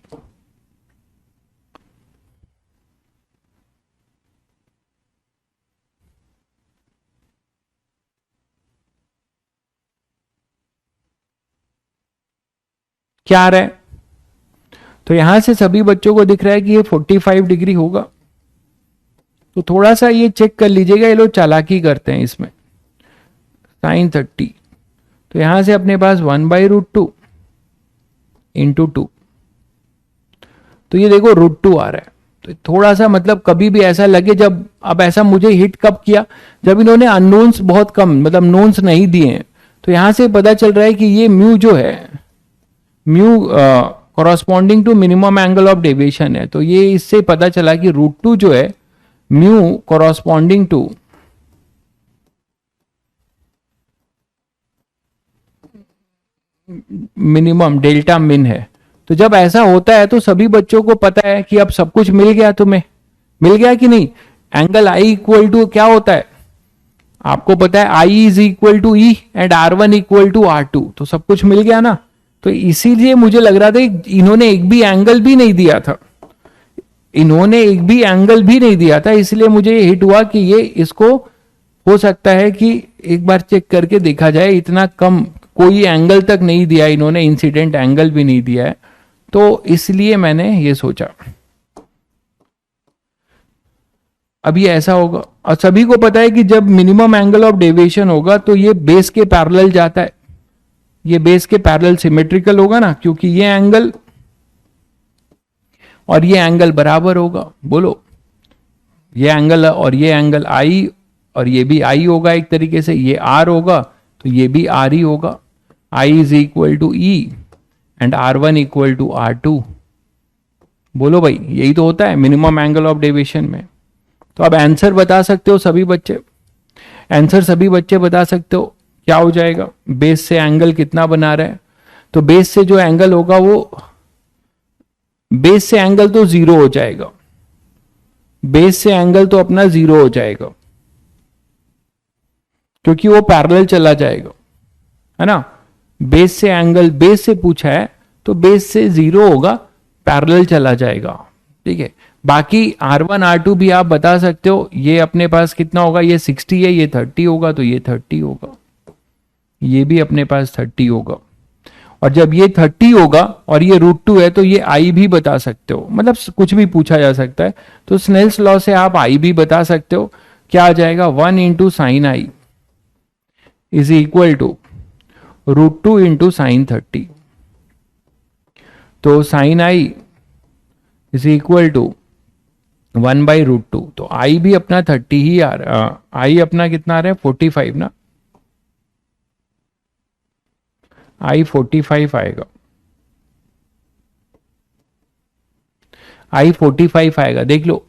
क्या आ रहा है? तो यहां से सभी बच्चों को दिख रहा है कि ये 45 डिग्री होगा। तो थोड़ा सा ये चेक कर लीजिएगा, ये लोग चालाकी करते हैं इसमें। साइन 30 तो यहां से अपने पास 1/√2 इंटू 2, तो ये देखो √2 आ रहा है। तो थोड़ा सा मतलब कभी भी ऐसा लगे, जब अब ऐसा मुझे हिट कब किया, जब इन्होंने अननोन्स बहुत कम मतलब नोन्स नहीं दिए हैं, तो यहां से पता चल रहा है कि ये म्यू जो है mu corresponding to minimum angle of deviation है। तो ये इससे पता चला कि √2 जो है mu corresponding to minimum delta min है। तो जब ऐसा होता है तो सभी बच्चों को पता है कि अब सब कुछ मिल गया, तुम्हें मिल गया कि नहीं। एंगल आई इक्वल टू क्या होता है आपको पता है, I is equal to E and R1 equal to R2, तो सब कुछ मिल गया ना। तो इसीलिए मुझे लग रहा था इन्होंने एक भी एंगल भी नहीं दिया था, इन्होंने एक भी एंगल भी नहीं दिया था, इसलिए मुझे हिट हुआ कि ये इसको हो सकता है कि एक बार चेक करके देखा जाए, इतना कम कोई एंगल तक नहीं दिया इन्होंने, इंसिडेंट एंगल भी नहीं दिया है, तो इसलिए मैंने ये सोचा। अब ये ऐसा होगा, और सभी को पता है कि जब मिनिमम एंगल ऑफ डेविएशन होगा तो ये बेस के पैरेलल जाता है, ये बेस के पैरेलल सिमेट्रिकल होगा ना, क्योंकि ये एंगल और ये एंगल बराबर होगा। बोलो, ये एंगल और ये एंगल आई, और ये भी आई होगा एक तरीके से, ये आर होगा तो ये भी आर ही होगा। I is equal to E and R one equal to R two. बोलो भाई, यही तो होता है मिनिमम एंगल ऑफ डेविएशन में। तो अब आंसर बता सकते हो सभी बच्चे, आंसर सभी बच्चे बता सकते हो क्या हो जाएगा। बेस से एंगल कितना बना रहा है, तो बेस से जो एंगल होगा वो, बेस से एंगल तो जीरो हो जाएगा, बेस से एंगल तो अपना जीरो हो जाएगा, क्योंकि वो पैरेलल चला जाएगा, है ना। बेस से एंगल, बेस से पूछा है तो बेस से जीरो होगा, पैरेलल चला जाएगा, ठीक है। बाकी R1 R2 भी आप बता सकते हो, ये अपने पास कितना होगा, ये 60 है, ये 30 होगा तो ये 30 होगा, ये भी अपने पास 30 होगा। और जब ये 30 होगा और ये √2 है तो ये I भी बता सकते हो, मतलब कुछ भी पूछा जा सकता है। तो स्नेल्स लॉ से आप I भी बता सकते हो, क्या आ जाएगा, 1 into sine I is equal to √2 into sine 30। तो sine I is equal to 1 by √2। तो आई भी अपना 30 ही आ रहा, आई अपना कितना आ रहा है, 45 ना, आई 45 आएगा, आई 45 आएगा, देख लो,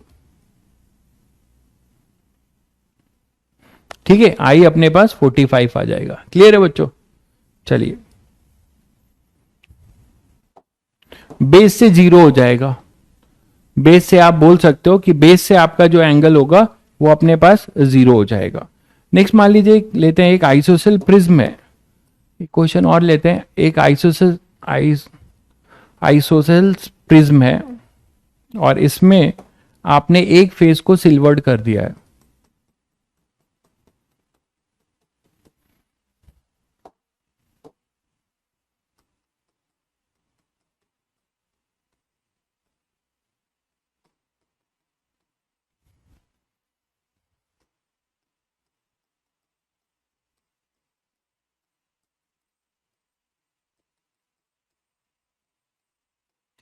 ठीक है। आई अपने पास 45 आ जाएगा। क्लियर है बच्चों। चलिए, बेस से जीरो हो जाएगा, बेस से आप बोल सकते हो कि बेस से आपका जो एंगल होगा वो अपने पास जीरो हो जाएगा। नेक्स्ट मान लीजिए लेते हैं एक आइसोसेल प्रिज्म है, एक क्वेश्चन और लेते हैं। एक आइसोसेल प्रिज्म है और इसमें आपने एक फेस को सिल्वर्ड कर दिया है,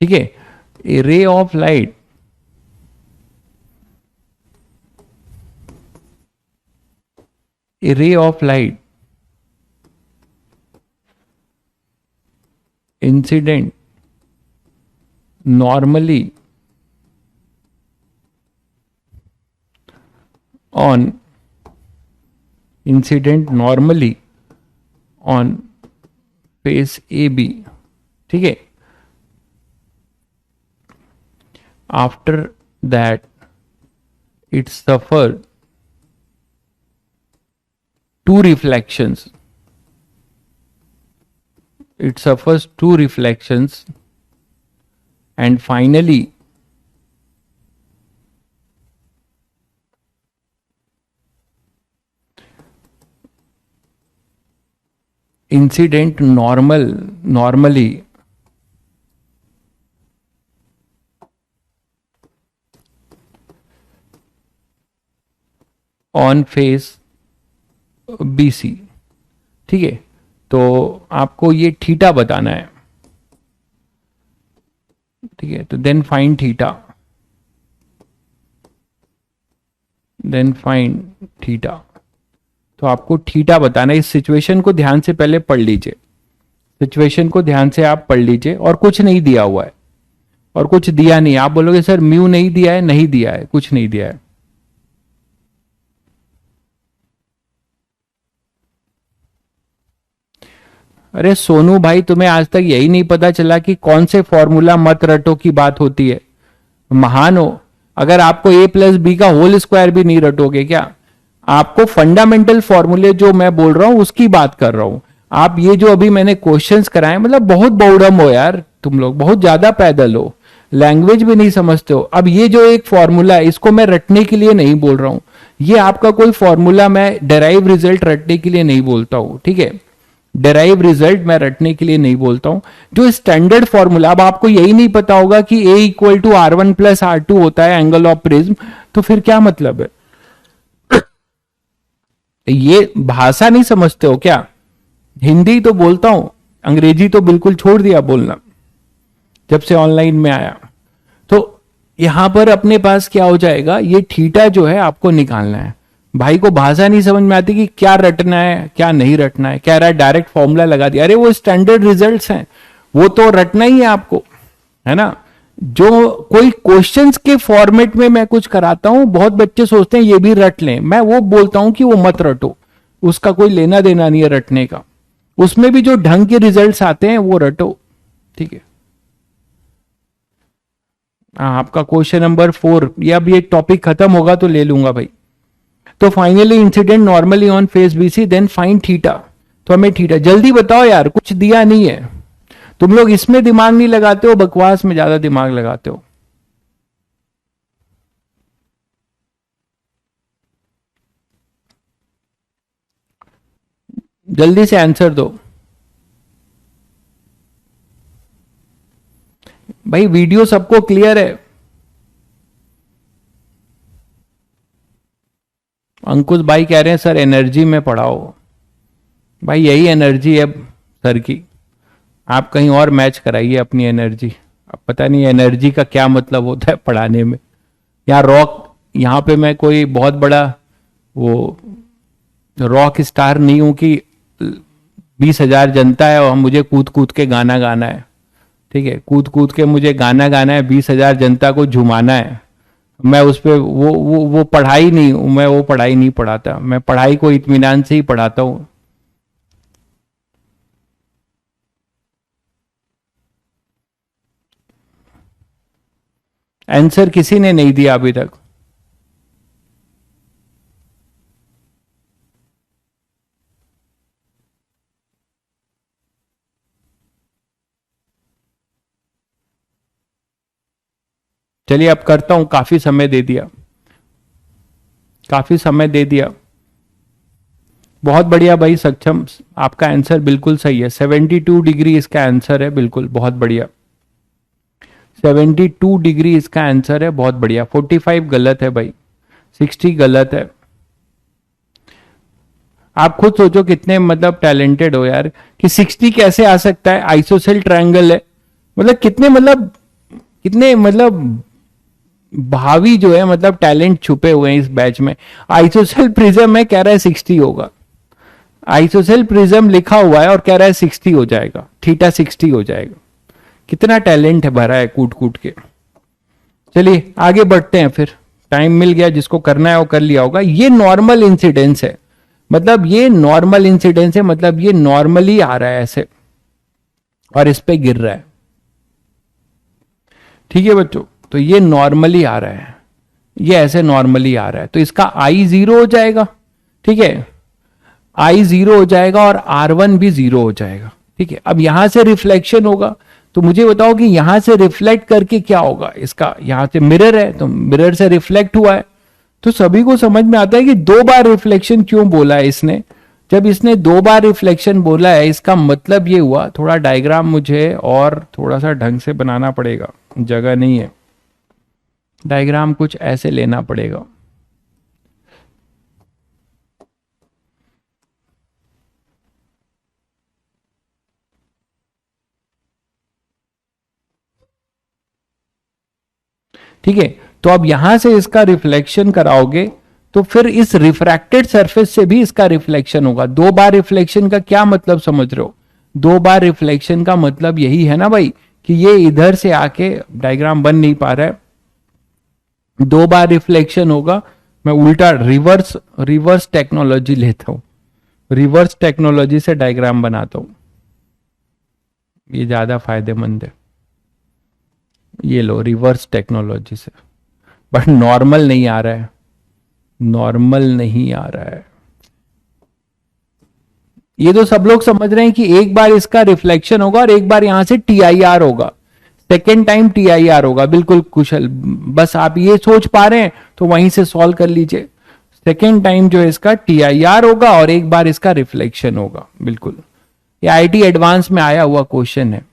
ठीक है। A ray of light incident normally on face AB, ठीक है। After that it suffered two reflections, and finally incident normally on face BC, ठीक है। तो आपको ये थीटा बताना है, ठीक है। तो देन फाइंड थीटा, तो आपको थीटा बताना है। इस सिचुएशन को ध्यान से पहले पढ़ लीजिए, सिचुएशन को ध्यान से आप पढ़ लीजिए, और कुछ नहीं दिया हुआ है और कुछ दिया नहीं। आप बोलोगे सर म्यू नहीं दिया है, नहीं दिया है, कुछ नहीं दिया है। अरे सोनू भाई, तुम्हें आज तक यही नहीं पता चला कि कौन से फॉर्मूला मत रटो की बात होती है। महान हो, अगर आपको a प्लस बी का होल स्क्वायर भी नहीं रटोगे क्या। आपको फंडामेंटल फॉर्मूले जो मैं बोल रहा हूं उसकी बात कर रहा हूं। आप ये जो अभी मैंने क्वेश्चंस कराए, मतलब बहुत बौड़म हो यार तुम लोग, बहुत ज्यादा पैदल हो, लैंग्वेज भी नहीं समझते हो। अब ये जो एक फॉर्मूला है इसको मैं रटने के लिए नहीं बोल रहा हूं, ये आपका कोई फॉर्मूला मैं डेराइव रिजल्ट रटने के लिए नहीं बोलता हूं, ठीक है। डेराइव रिजल्ट मैं रटने के लिए नहीं बोलता हूं, जो स्टैंडर्ड फॉर्मूला, अब आपको यही नहीं पता होगा कि ए equal to R1 plus R2 होता है एंगल ऑफ प्रिज्म, तो फिर क्या मतलब है? ये भाषा नहीं समझते हो क्या? हिंदी तो बोलता हूं, अंग्रेजी तो बिल्कुल छोड़ दिया बोलना जब से ऑनलाइन में आया। तो यहां पर अपने पास क्या हो जाएगा, ये थीटा जो है आपको निकालना है। भाई को भाषा नहीं समझ में आती कि क्या रटना है क्या नहीं रटना है, कह रहा है डायरेक्ट फॉर्मूला लगा दिया। अरे वो स्टैंडर्ड रिजल्ट्स हैं, वो तो रटना ही है आपको, है ना। जो कोई क्वेश्चंस के फॉर्मेट में मैं कुछ कराता हूं, बहुत बच्चे सोचते हैं ये भी रट लें, मैं वो बोलता हूं कि वो मत रटो, उसका कोई लेना देना नहीं है रटने का। उसमें भी जो ढंग के रिजल्ट्स आते हैं वो रटो, ठीक है। आपका क्वेश्चन नंबर 4, ये अब ये टॉपिक खत्म होगा तो ले लूंगा भाई। तो finally incident normally on face BC then find theta. तो हमें थीटा जल्दी बताओ यार, कुछ दिया नहीं है। तुम लोग इसमें दिमाग नहीं लगाते हो, बकवास में ज्यादा दिमाग लगाते हो। जल्दी से आंसर दो भाई, वीडियो सबको क्लियर है? अंकुश भाई कह रहे हैं सर एनर्जी में पढ़ाओ। भाई यही एनर्जी है सर की, आप कहीं और मैच कराइए अपनी एनर्जी। अब पता नहीं एनर्जी का क्या मतलब होता है पढ़ाने में। यहाँ रॉक, यहाँ पे मैं कोई बहुत बड़ा वो रॉक स्टार नहीं हूं कि 20,000 जनता है और मुझे कूद कूद के गाना गाना है, ठीक है। कूद कूद के मुझे गाना गाना है, 20,000 जनता को झुमाना है। मैं उस पर वो पढ़ाई नहीं, मैं वो पढ़ाई नहीं पढ़ाता। मैं पढ़ाई को इत्मीनान से ही पढ़ाता हूँ। आंसर किसी ने नहीं दिया अभी तक। चलिए अब करता हूं, काफी समय दे दिया, काफी समय दे दिया। बहुत बढ़िया भाई सक्षम, आपका आंसर बिल्कुल सही है। 72 डिग्री इसका आंसर है, बिल्कुल बहुत बढ़िया। 72 डिग्री इसका आंसर है, बहुत बढ़िया। 45 गलत है भाई, 60 गलत है। आप खुद सोचो कितने मतलब टैलेंटेड हो यार, कि 60 कैसे आ सकता है? आइसोसेल ट्रायंगल है, मतलब कितने मतलब भावी जो है, मतलब टैलेंट छुपे हुए हैं इस बैच में। आइसोसेल प्रिज्म है, कह रहा है 60 होगा। आइसोसेल प्रिज्म लिखा हुआ है और कह रहा है 60 हो जाएगा, थीटा 60 हो जाएगा। कितना टैलेंट है भरा है कूट कूट के। चलिए आगे बढ़ते हैं फिर, टाइम मिल गया, जिसको करना है वो कर लिया होगा। ये नॉर्मल इंसिडेंस है, मतलब ये नॉर्मल इंसिडेंस है, मतलब ये नॉर्मली आ रहा है ऐसे और इस पे गिर रहा है, ठीक है बच्चों। तो ये नॉर्मली आ रहा है, ये ऐसे नॉर्मली आ रहा है, तो इसका आई 0 हो जाएगा, ठीक है। आई 0 हो जाएगा और R1 भी 0 हो जाएगा, ठीक है। अब यहां से रिफ्लेक्शन होगा, तो मुझे बताओ कि यहां से रिफ्लेक्ट करके क्या होगा इसका। यहां से मिरर है, तो मिरर से रिफ्लेक्ट हुआ है, तो सभी को समझ में आता है कि 2 बार रिफ्लेक्शन क्यों बोला है इसने। जब इसने 2 बार रिफ्लेक्शन बोला है, इसका मतलब ये हुआ, थोड़ा डायग्राम मुझे और थोड़ा सा ढंग से बनाना पड़ेगा, जगह नहीं है। डायग्राम कुछ ऐसे लेना पड़ेगा। ठीक है, तो अब यहां से इसका रिफ्लेक्शन कराओगे तो फिर इस रिफ्रैक्टेड सरफेस से भी इसका रिफ्लेक्शन होगा। 2 बार रिफ्लेक्शन का क्या मतलब समझ रहे हो? 2 बार रिफ्लेक्शन का मतलब यही है ना भाई, कि ये इधर से आके, डायग्राम बन नहीं पा रहा है, 2 बार रिफ्लेक्शन होगा। मैं उल्टा रिवर्स टेक्नोलॉजी लेता हूं, रिवर्स टेक्नोलॉजी से डायग्राम बनाता हूं, ये ज्यादा फायदेमंद है। ये लो रिवर्स टेक्नोलॉजी से, बट नॉर्मल नहीं आ रहा है, नॉर्मल नहीं आ रहा है। ये तो सब लोग समझ रहे हैं कि एक बार इसका रिफ्लेक्शन होगा और एक बार यहां से TIR होगा, सेकेंड टाइम TIR होगा। बिल्कुल कुशल, बस आप ये सोच पा रहे हैं तो वहीं से सॉल्व कर लीजिए। सेकेंड टाइम जो है इसका TIR होगा और एक बार इसका रिफ्लेक्शन होगा, बिल्कुल। ये आईआईटी एडवांस में आया हुआ क्वेश्चन है।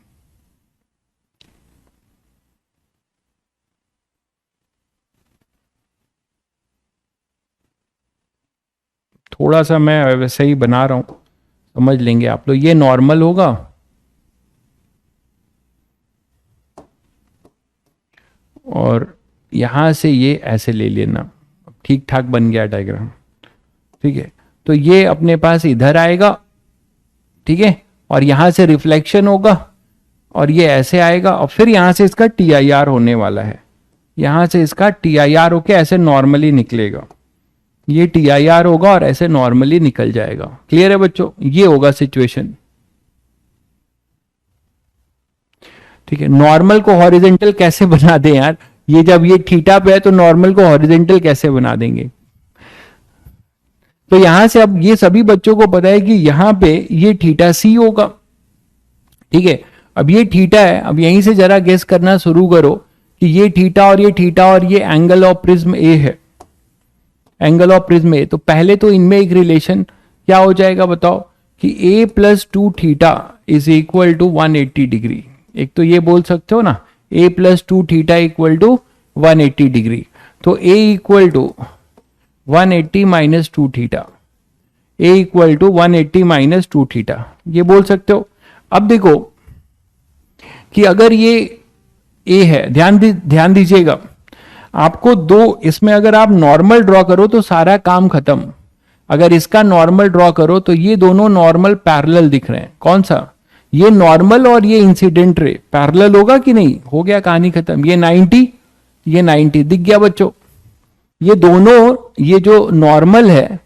थोड़ा सा मैं वैसे ही बना रहा हूं, समझ लेंगे आप लोग। ये नॉर्मल होगा और यहां से ये ऐसे ले लेना, ठीक ठाक बन गया डायग्राम। ठीक है, तो ये अपने पास इधर आएगा, ठीक है, और यहां से रिफ्लेक्शन होगा और ये ऐसे आएगा और फिर यहां से इसका TIR होने वाला है। यहां से इसका TIR होके ऐसे नॉर्मली निकलेगा, ये TIR होगा और ऐसे नॉर्मली निकल जाएगा। क्लियर है बच्चों? ये होगा सिचुएशन। ठीक है, नॉर्मल को हॉरिजेंटल कैसे बना दें यार? ये जब ये थीटा पे है तो नॉर्मल को हॉरिजेंटल कैसे बना देंगे? तो यहां से अब ये सभी बच्चों को पता है कि यहां पे ये थीटा सी होगा। ठीक है, अब ये थीटा है, अब यहीं से जरा गेस करना शुरू करो कि ये थीटा और ये थीटा और ये एंगल ऑफ प्रिज्म ए है, एंगल ऑफ प्रिज्म ए। तो पहले तो इनमें एक रिलेशन क्या हो जाएगा बताओ कि a plus 2 theta is equal to 180 degree. एक तो ये बोल सकते हो ना, a plus 2 theta equal to 180 degree. तो a equal to 180 minus 2 theta, a equal to 180 minus 2 theta, ये बोल सकते हो। अब देखो कि अगर ये a है, ध्यान दीजिएगा, आपको दो, इसमें अगर आप नॉर्मल ड्रॉ करो तो सारा काम खत्म। अगर इसका नॉर्मल ड्रॉ करो तो ये दोनों नॉर्मल पैरेलल दिख रहे हैं। कौन सा? ये नॉर्मल और ये इंसिडेंट रे पैरेलल होगा कि नहीं? हो गया, कहानी खत्म। ये 90, ये 90 दिख गया बच्चों। ये दोनों, ये जो नॉर्मल है,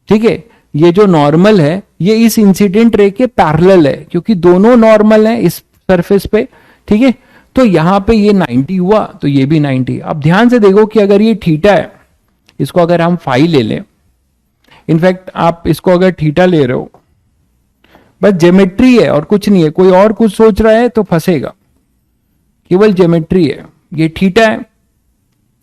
ठीक है, ये जो नॉर्मल है ये इस इंसिडेंट रे के पैरेलल है, क्योंकि दोनों नॉर्मल है इस सरफेस पे। ठीक है, तो यहां पे ये 90 हुआ तो ये भी 90। अब ध्यान से देखो कि अगर ये थीटा है, इसको अगर हम फाई ले लें, इनफैक्ट आप इसको अगर थीटा ले रहे हो, बस ज्योमेट्री है और कुछ नहीं है, कोई और कुछ सोच रहा है तो फंसेगा, केवल ज्योमेट्री है। ये थीटा है,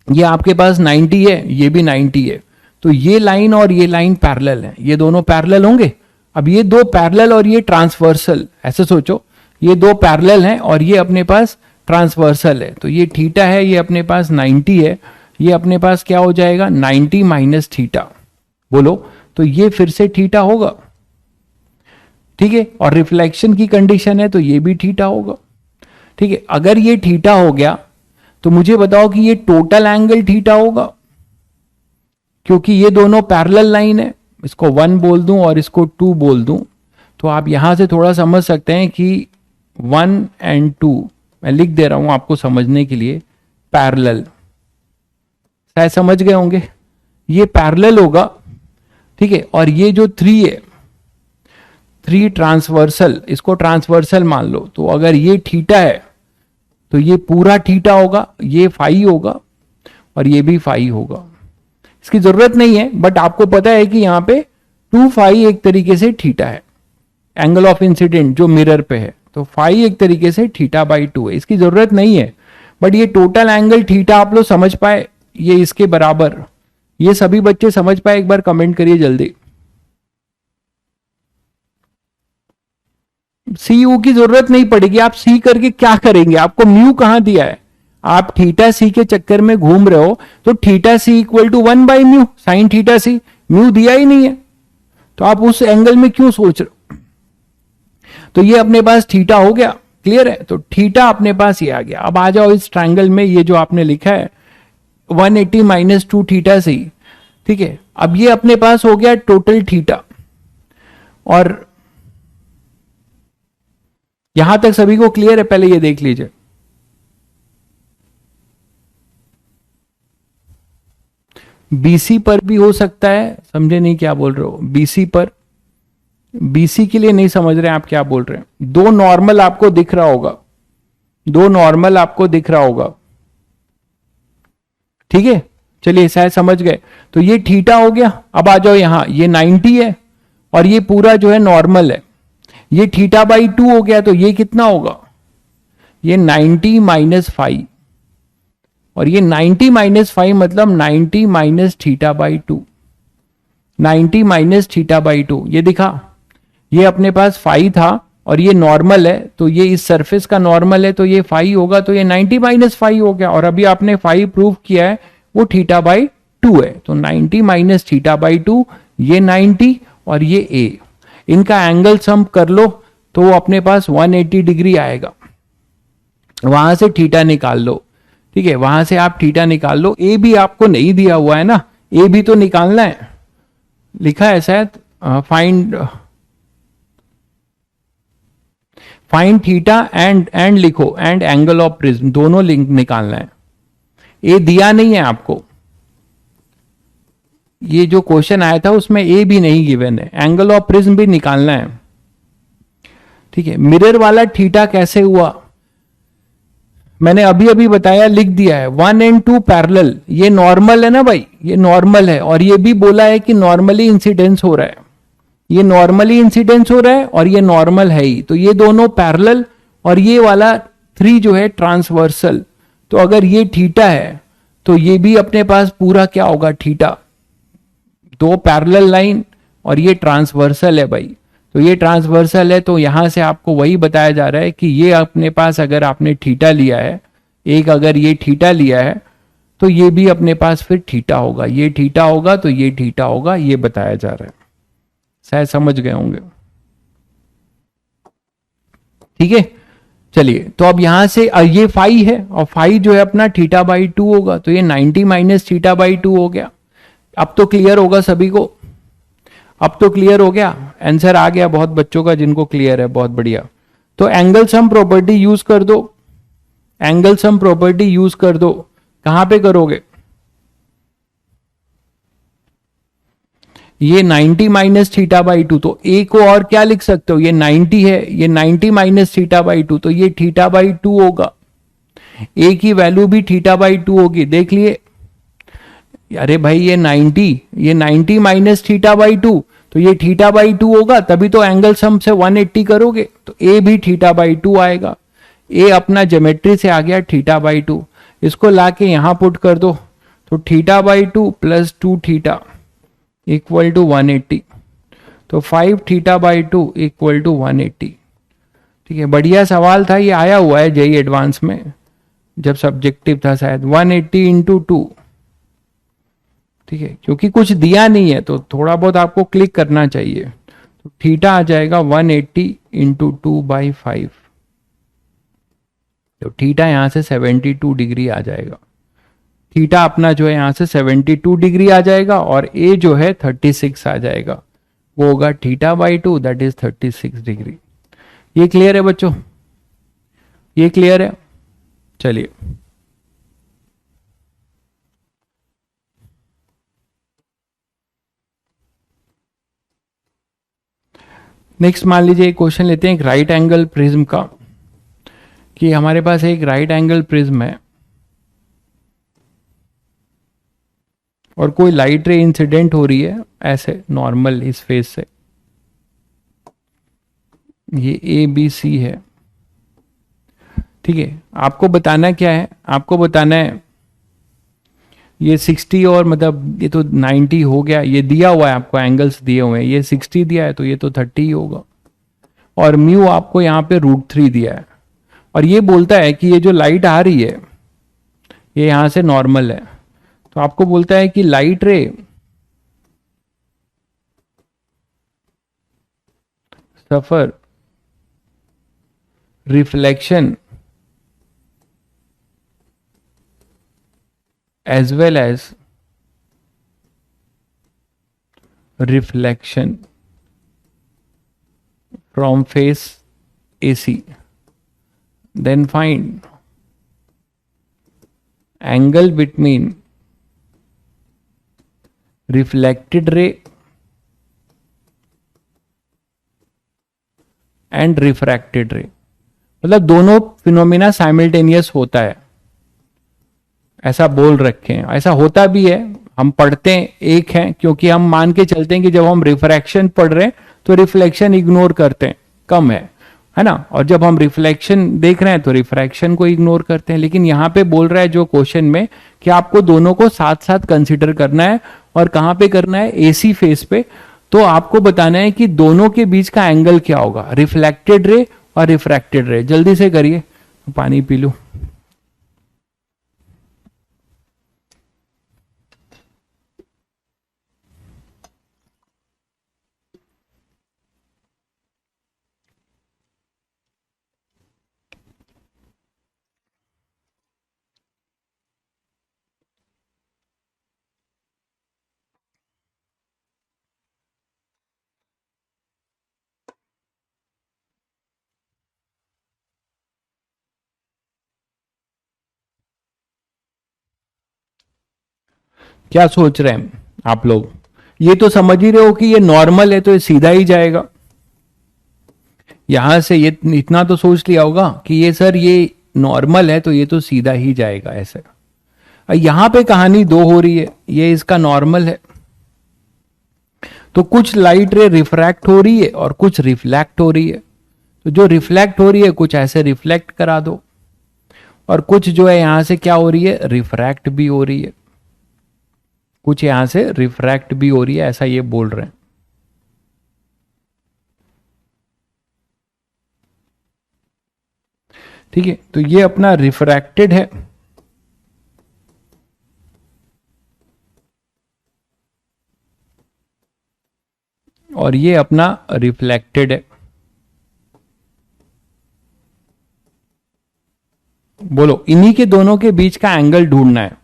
ये आपके पास 90 है, ये भी 90 है, तो ये लाइन और ये लाइन पैरेलल है, ये दोनों पैरेलल होंगे। अब ये दो पैरेलल और ये ट्रांसवर्सल, ऐसे सोचो, ये दो पैरेलल हैं और ये अपने पास ट्रांसवर्सल है। तो ये थीटा है, ये अपने पास 90 है, ये अपने पास क्या हो जाएगा 90 माइनस थीटा। बोलो, तो ये फिर से थीटा होगा। ठीक है, और रिफ्लेक्शन की कंडीशन है तो ये भी थीटा होगा। ठीक है, अगर ये थीटा हो गया तो मुझे बताओ कि ये टोटल एंगल थीटा होगा, क्योंकि ये दोनों पैरेलल लाइन है। इसको 1 बोल दूं और इसको 2 बोल दूं तो आप यहां से थोड़ा समझ सकते हैं कि 1 and 2 मैं लिख दे रहा हूं आपको समझने के लिए, पैरेलल। शायद समझ गए होंगे, ये पैरेलल होगा। ठीक है, और ये जो 3 है, 3 ट्रांसवर्सल, इसको ट्रांसवर्सल मान लो। तो अगर ये थीटा है तो ये पूरा थीटा होगा, ये फाई होगा और ये भी फाई होगा। इसकी जरूरत नहीं है, बट आपको पता है कि यहां पे 2 फाई एक तरीके से थीटा है, एंगल ऑफ इंसिडेंट जो मिरर पे है, तो फाई एक तरीके से थीटा बाई 2 है। इसकी जरूरत नहीं है, बट ये टोटल एंगल थीटा आप लोग समझ पाए, ये इसके बराबर, ये सभी बच्चे समझ पाए? एक बार कमेंट करिए जल्दी। सी यू की जरूरत नहीं पड़ेगी, आप सी करके क्या करेंगे? आपको म्यू कहां दिया है? आप थीटा सी के चक्कर में घूम रहे हो, तो theta C equal to 1 by mu sine theta C, mu दिया ही नहीं है, तो आप उस एंगल में क्यों सोच रहे हो? तो ये अपने पास थीटा हो गया। क्लियर है? तो थीटा अपने पास ये आ गया। अब आ जाओ इस ट्रायंगल में, ये जो आपने लिखा है 180 माइनस 2 थीटा सी। ठीक है, अब ये अपने पास हो गया टोटल थीटा। और यहां तक सभी को क्लियर है? पहले ये देख लीजिए, बीसी पर भी हो सकता है, समझे नहीं क्या बोल रहे हो? बीसी पर, बीसी के लिए नहीं समझ रहे हैं आप क्या बोल रहे हैं? दो नॉर्मल आपको दिख रहा होगा, दो नॉर्मल आपको दिख रहा होगा। ठीक है, चलिए शायद समझ गए। तो ये थीटा हो गया। अब आ जाओ यहां, ये 90 है और ये पूरा जो है नॉर्मल है, ये थीटा बाई 2 हो गया, तो ये कितना होगा? ये 90 माइनस 5, और ये 90 माइनस 5 मतलब 90 minus theta by 2, 90 minus theta by 2, ये दिखा? ये अपने पास फाई था और ये नॉर्मल है, तो ये इस सरफेस का नॉर्मल है, तो ये फाई होगा, तो ये 90 माइनस फाई हो गया। और अभी आपने फाई प्रूव किया है वो थीटा बाई 2 है, तो 90 माइनस थीटा बाई 2, ये 90 और ये ए, इनका एंगल सम कर लो तो वो अपने पास 180 डिग्री आएगा। वहां से थीटा निकाल लो, ठीक है, वहां से आप थीटा निकाल लो। ए भी आपको नहीं दिया हुआ है ना, ए भी तो निकालना है, लिखा है शायद फाइंड थीटा एंड लिखो एंड एंगल ऑफ प्रिज्म, दोनों लिंक निकालना है। ए दिया नहीं है आपको, ये जो क्वेश्चन आया था उसमें ए भी नहीं गिवन है, एंगल ऑफ प्रिज्म भी निकालना है, ठीक है। मिरर वाला थीटा कैसे हुआ, मैंने अभी अभी बताया, लिख दिया है, 1 and 2 पैरेलल, ये नॉर्मल है ना भाई, ये नॉर्मल है, और ये भी बोला है कि नॉर्मली इंसिडेंस हो रहा है, ये नॉर्मली इंसिडेंस हो रहा है और ये नॉर्मल है ही, तो ये दोनों पैरेलल, और ये वाला 3 जो है ट्रांसवर्सल। तो अगर ये थीटा है तो ये भी अपने पास पूरा क्या होगा, थीटा, 2 पैरेलल लाइन और ये ट्रांसवर्सल है भाई, तो ये ट्रांसवर्सल है, तो यहां से आपको वही बताया जा रहा है कि ये अपने पास अगर आपने थीटा लिया है, एक अगर ये थीटा लिया है तो ये भी अपने पास फिर थीटा होगा, ये थीटा होगा तो ये थीटा होगा, ये बताया जा रहा है, शायद समझ गए होंगे, ठीक है। चलिए, तो अब यहां से ये फाई है और फाई जो है अपना थीटा बाई 2 होगा, तो ये 90 माइनस थीटा बाई 2 हो गया। अब तो क्लियर होगा सभी को, अब तो क्लियर हो गया, आंसर आ गया बहुत बच्चों का जिनको क्लियर है, बहुत बढ़िया। तो एंगल सम प्रॉपर्टी यूज कर दो, एंगल सम प्रॉपर्टी यूज कर दो, कहां पे करोगे, ये 90 माइनस थीटा बाई 2, तो ए को और क्या लिख सकते हो, ये 90 है, ये 90 माइनस थीटा बाई 2, तो ये थीटा बाई 2 होगा, ए की वैल्यू भी थीटा बाई 2 होगी, देख लिए। अरे भाई ये 90 माइनस थीटा बाई 2, तो ये थीटा बाई 2 होगा, तभी तो एंगल सम से 180 करोगे, तो ए भी थीटा बाई 2 आएगा। ए अपना ज्योमेट्री से आ गया थीटा बाई 2, इसको लाके यहां पुट कर दो, तो theta by 2 plus 2 theta equal to 180, तो 5 थीटा बाई 2 इक्वल टू 180, ठीक है। बढ़िया सवाल था, ये आया हुआ है जेई एडवांस में, जब सब्जेक्टिव था शायद, 180 इंटू 2, ठीक है, क्योंकि कुछ दिया नहीं है तो थोड़ा बहुत आपको क्लिक करना चाहिए। तो थीटा आ जाएगा 180 इंटू 2/5, तो थीटा यहां से 72 डिग्री आ जाएगा, थीटा अपना जो है यहां से 72 डिग्री आ जाएगा, और ए जो है 36 आ जाएगा, वो होगा theta by 2, that is 36 degree. ये क्लियर है बच्चों, ये क्लियर है। चलिए, नेक्स्ट मान लीजिए एक क्वेश्चन लेते हैं एक राइट एंगल प्रिज्म का, कि हमारे पास एक राइट एंगल प्रिज्म है और कोई लाइट रे इंसिडेंट हो रही है ऐसे नॉर्मल इस फेस से, ये ए बी सी है, ठीक है। आपको बताना क्या है, आपको बताना है ये 60 और मतलब ये तो 90 हो गया, ये दिया हुआ है आपको, एंगल्स दिए हुए हैं, ये 60 दिया है तो ये तो 30 ही होगा, और म्यू आपको यहाँ पे √3 दिया है, और ये बोलता है कि ये जो लाइट आ रही है ये यहां से नॉर्मल है, तो आपको बोलता है कि लाइट रे सफर reflection as well as reflection from face AC, then find angle between reflected ray and refracted ray। मतलब दोनों फिनोमिना साइमल्टेनियस होता है, ऐसा बोल रखे हैं, ऐसा होता भी है, हम पढ़ते हैं एक है, क्योंकि हम मान के चलते हैं कि जब हम रिफ्रैक्शन पढ़ रहे हैं तो रिफ्लेक्शन इग्नोर करते हैं, कम है ना, और जब हम रिफ्लेक्शन देख रहे हैं तो रिफ्रैक्शन को इग्नोर करते हैं। लेकिन यहाँ पे बोल रहा है जो क्वेश्चन में कि आपको दोनों को साथ साथ कंसिडर करना है, और कहाँ पे करना है, एसी फेस पे, तो आपको बताना है कि दोनों के बीच का एंगल क्या होगा, रिफ्लेक्टेड रे और रिफ्रैक्टेड रे। जल्दी से करिए, पानी पी लूं। क्या सोच रहे हैं आप लोग? ये तो समझ ही रहे हो कि ये नॉर्मल है तो ये सीधा ही जाएगा। यहां से ये इतना तो सोच लिया होगा कि ये सर ये नॉर्मल है तो ये तो सीधा ही जाएगा ऐसे। यहां पे कहानी दो हो रही है, ये इसका नॉर्मल है तो कुछ लाइट रे रिफ्रैक्ट हो रही है और कुछ रिफ्लेक्ट हो रही है। तो जो रिफ्लेक्ट हो रही है कुछ ऐसे रिफ्लेक्ट करा दो, और कुछ जो है यहां से क्या हो रही है, रिफ्रैक्ट भी हो रही है, कुछ यहां से रिफ्रैक्ट भी हो रही है, ऐसा ये बोल रहे हैं। ठीक है, तो ये अपना रिफ्रैक्टेड है और ये अपना रिफ्लेक्टेड है। बोलो, इन्हीं के दोनों के बीच का एंगल ढूंढना है।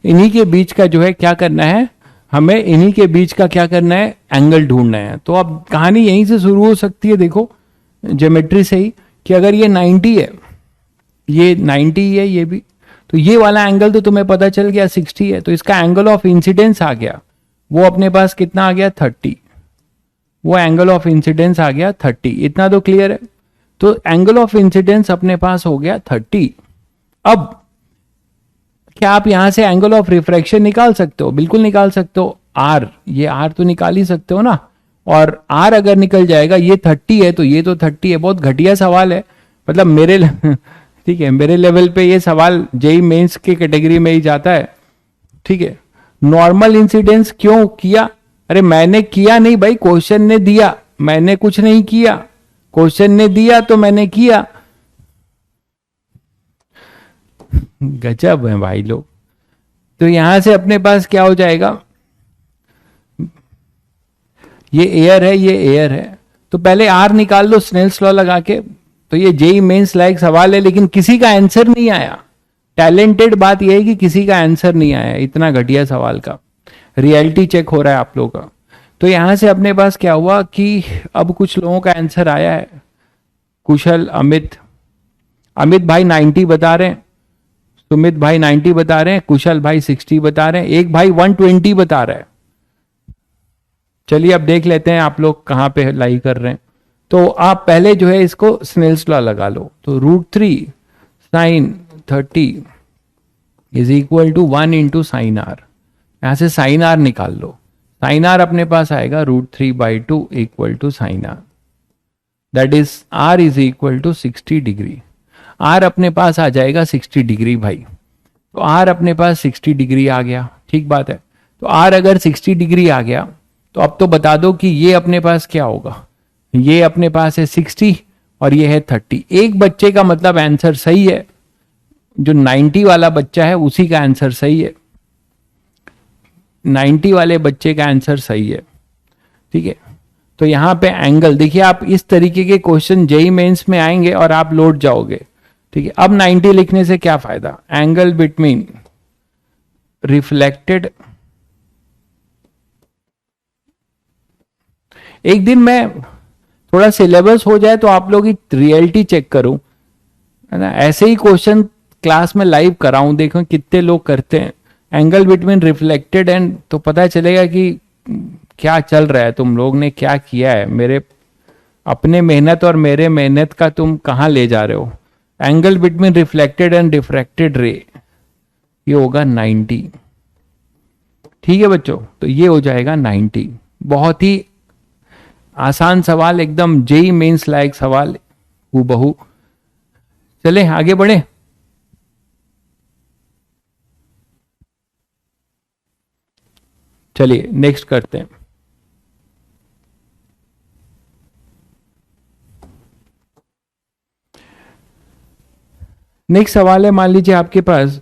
इन्हीं के बीच का जो है क्या करना है, हमें इन्हीं के बीच का क्या करना है, एंगल ढूंढना है। तो अब कहानी यहीं से शुरू हो सकती है, देखो ज्योमेट्री से ही, कि अगर ये 90 है, ये 90 है ये भी, तो ये वाला एंगल तो तुम्हें पता चल गया 60 है, तो इसका एंगल ऑफ इंसिडेंस आ गया, वो अपने पास कितना आ गया 30, वो एंगल ऑफ इंसिडेंस आ गया 30। इतना तो क्लियर है। तो एंगल ऑफ इंसिडेंस अपने पास हो गया 30। अब क्या आप यहां से एंगल ऑफ रिफ्रैक्शन निकाल सकते हो? बिल्कुल निकाल सकते हो। आर, ये आर तो निकाल ही सकते हो ना। और आर अगर निकल जाएगा, ये 30 है तो ये तो 30 है। बहुत घटिया सवाल है, मतलब मेरे ठीक है, मेरे लेवल पे ये सवाल जेई मेंस के कैटेगरी में ही जाता है। ठीक है, नॉर्मल इंसिडेंस क्यों किया? अरे मैंने किया नहीं भाई, क्वेश्चन ने दिया, मैंने कुछ नहीं किया, क्वेश्चन ने दिया तो मैंने किया। गजब है भाई लोग। तो यहां से अपने पास क्या हो जाएगा, ये एयर है, ये एयर है, तो पहले आर निकाल लो स्नेल्स लॉ लगा के। तो ये जेई मेंस लायक सवाल है, लेकिन किसी का आंसर नहीं आया। टैलेंटेड बात यह है कि किसी का आंसर नहीं आया इतना घटिया सवाल का। रियलिटी चेक हो रहा है आप लोगों का। तो यहां से अपने पास क्या हुआ कि अब कुछ लोगों का आंसर आया है। कुशल, अमित, अमित भाई 90 बता रहे हैं, सुमित भाई 90 बता रहे हैं, कुशल भाई 60 बता रहे हैं, एक भाई 120 बता रहा है। चलिए अब देख लेते हैं आप लोग कहां पे लाई कर रहे हैं। तो आप पहले जो है इसको स्नेल्स लॉ लगा लो। तो √3 sine 30 is equal to 1 into sine R. यहां से साइन आर निकाल लो। साइन आर अपने पास आएगा √3/2 equal to sine R, that is R is equal to 60 degree. R अपने पास आ जाएगा 60 डिग्री भाई। तो आर अपने पास 60 डिग्री आ गया, ठीक बात है। तो आर अगर 60 डिग्री आ गया तो अब तो बता दो कि ये अपने पास क्या होगा। ये अपने पास है 60 और ये है 30। एक बच्चे का मतलब आंसर सही है, जो 90 वाला बच्चा है उसी का आंसर सही है। 90 वाले बच्चे का आंसर सही है, ठीक है। तो यहां पे एंगल देखिए, आप इस तरीके के क्वेश्चन जेई मेंस में आएंगे और आप लौट जाओगे, ठीक है। अब 90 लिखने से क्या फायदा, एंगल बिटवीन रिफ्लेक्टेड। एक दिन मैं थोड़ा सिलेबस हो जाए तो आप लोग की रियलिटी चेक करूं, है ना, ऐसे ही क्वेश्चन क्लास में लाइव कराऊं, देखो कितने लोग करते हैं एंगल बिटवीन रिफ्लेक्टेड एंड, तो पता चलेगा कि क्या चल रहा है, तुम लोग ने क्या किया है, मेरे अपने मेहनत और मेरे मेहनत का तुम कहां ले जा रहे हो। Angle between reflected and refracted रे, ये होगा 90, ठीक है बच्चों। तो ये हो जाएगा 90। बहुत ही आसान सवाल, एकदम जेई मेंस लायक सवाल हूबहू। चले आगे बढ़े। चलिए नेक्स्ट करते हैं। नेक्स्ट सवाल है, मान लीजिए आपके पास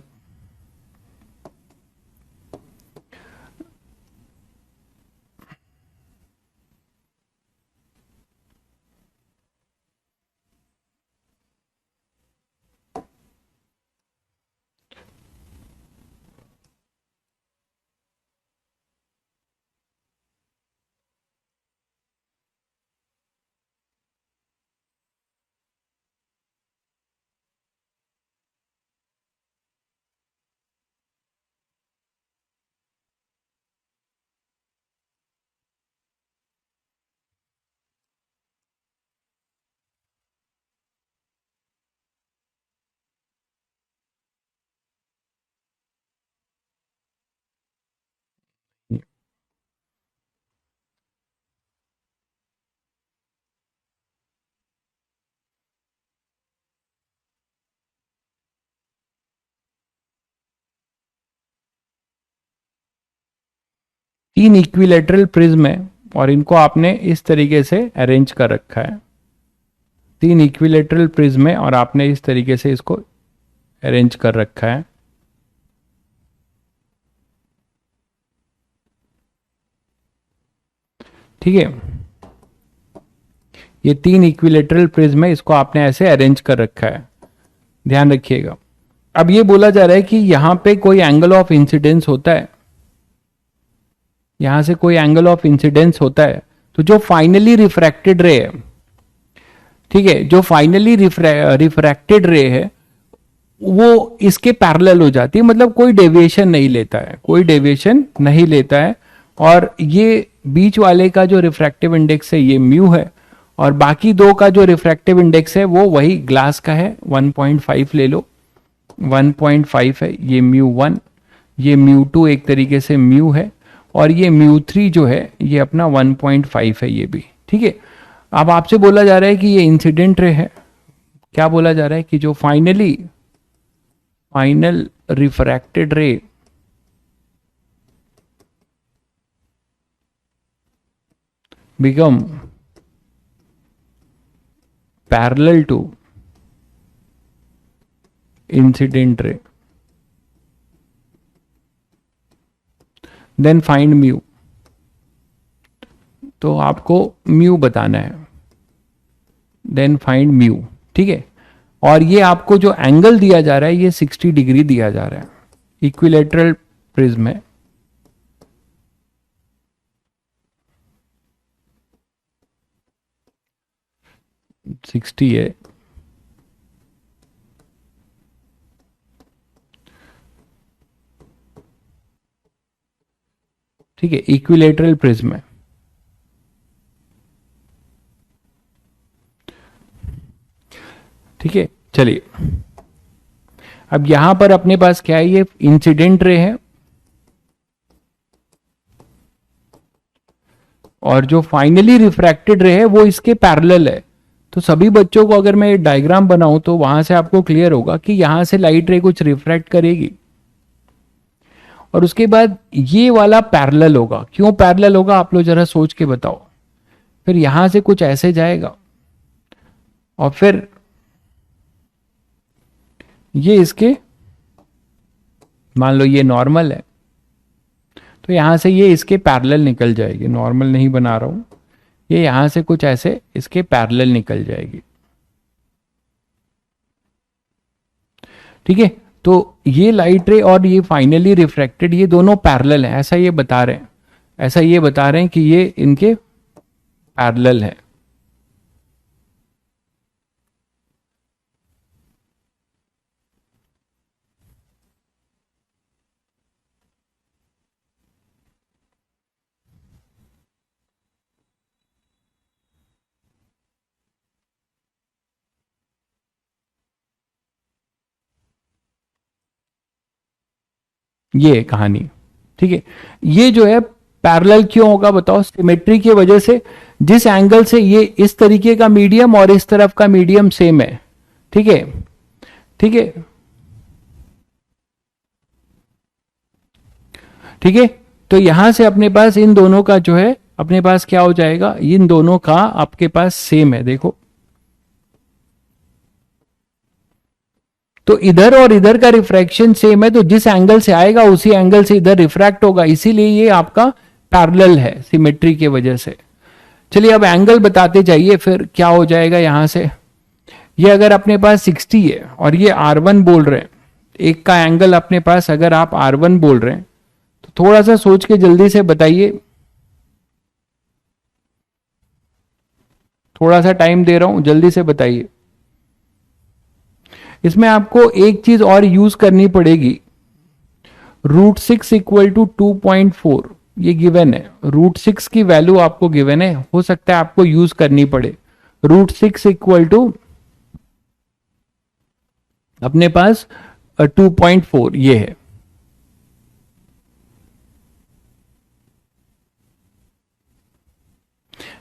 तीन इक्विलेटरल प्रिज्म है और इनको आपने इस तरीके से अरेंज कर रखा है। तीन इक्विलेटरल प्रिज्म है और आपने इस तरीके से इसको अरेंज कर रखा है। ठीक है, ये तीन इक्विलेटरल प्रिज्म है, इसको आपने ऐसे अरेंज कर रखा है, ध्यान रखिएगा। अब ये बोला जा रहा है कि यहां पे कोई एंगल ऑफ इंसिडेंस होता है, यहां से कोई एंगल ऑफ इंसिडेंस होता है, तो जो फाइनली रिफ्रैक्टेड रे है, ठीक है, जो फाइनली रिफ्रैक्टेड रे है वो इसके पैरेलल हो जाती है, मतलब कोई डेविएशन नहीं लेता है, कोई डेविएशन नहीं लेता है। और ये बीच वाले का जो रिफ्रैक्टिव इंडेक्स है ये म्यू है, और बाकी दो का जो रिफ्रैक्टिव इंडेक्स है वो वही ग्लास का है, 1.5 ले लो, 1.5 है, ये म्यू 1, ये म्यू 2 एक तरीके से म्यू है, और ये म्यू 3 जो है ये अपना 1.5 है ये भी। ठीक है, अब आपसे बोला जा रहा है कि ये इंसिडेंट रे है। क्या बोला जा रहा है कि जो final refracted ray become parallel to incident ray, then find mu. तो आपको म्यू बताना है, देन फाइंड म्यू। ठीक है, और ये आपको जो एंगल दिया जा रहा है ये 60 डिग्री दिया जा रहा है, इक्विलेटरल प्रिज्म है। सिक्सटी है, ठीक है, इक्विलेटरल प्रिज्म है। ठीक है, चलिए अब यहां पर अपने पास क्या है, ये इंसिडेंट रे है, और जो फाइनली रिफ्रैक्टेड रे है वो इसके पैरेलल है। तो सभी बच्चों को अगर मैं डायग्राम बनाऊं तो वहां से आपको क्लियर होगा कि यहां से लाइट रे कुछ रिफ्रैक्ट करेगी, और उसके बाद ये वाला पैरेलल होगा। क्यों पैरेलल होगा आप लोग जरा सोच के बताओ। फिर यहां से कुछ ऐसे जाएगा, और फिर ये इसके, मान लो ये नॉर्मल है, तो यहां से ये इसके पैरेलल निकल जाएगी। नॉर्मल नहीं बना रहा हूं, ये यहां से कुछ ऐसे इसके पैरेलल निकल जाएगी। ठीक है, तो ये लाइट रे और ये फाइनली रिफ्रैक्टेड ये दोनों पैरेलल हैं, ऐसा ये बता रहे हैं, ऐसा ये बता रहे हैं कि ये इनके पैरेलल है। ये कहानी, ठीक है, ये जो है पैरेलल क्यों होगा बताओ, सिमेट्री की वजह से। जिस एंगल से ये इस तरीके का मीडियम और इस तरफ का मीडियम सेम है, ठीक है, ठीक है, ठीक है, तो यहां से अपने पास इन दोनों का जो है अपने पास क्या हो जाएगा, इन दोनों का आपके पास सेम है। देखो तो इधर और इधर का रिफ्रैक्शन सेम है, तो जिस एंगल से आएगा उसी एंगल से इधर रिफ्रैक्ट होगा, इसीलिए ये आपका पैरेलल है सिमेट्री की वजह से। चलिए अब एंगल बताते जाइए फिर क्या हो जाएगा यहां से। ये अगर अपने पास 60 है और ये R1 बोल रहे हैं, एक का एंगल अपने पास अगर आप R1 बोल रहे हैं तो थोड़ा सा सोच के जल्दी से बताइए, थोड़ा सा टाइम दे रहा हूं, जल्दी से बताइए। इसमें आपको एक चीज और यूज करनी पड़ेगी, √6 इक्वल टू 2.4 ये गिवन है, √6 की वैल्यू आपको गिवन है, हो सकता है आपको यूज करनी पड़े। √6 इक्वल टू अपने पास 2.4 ये है।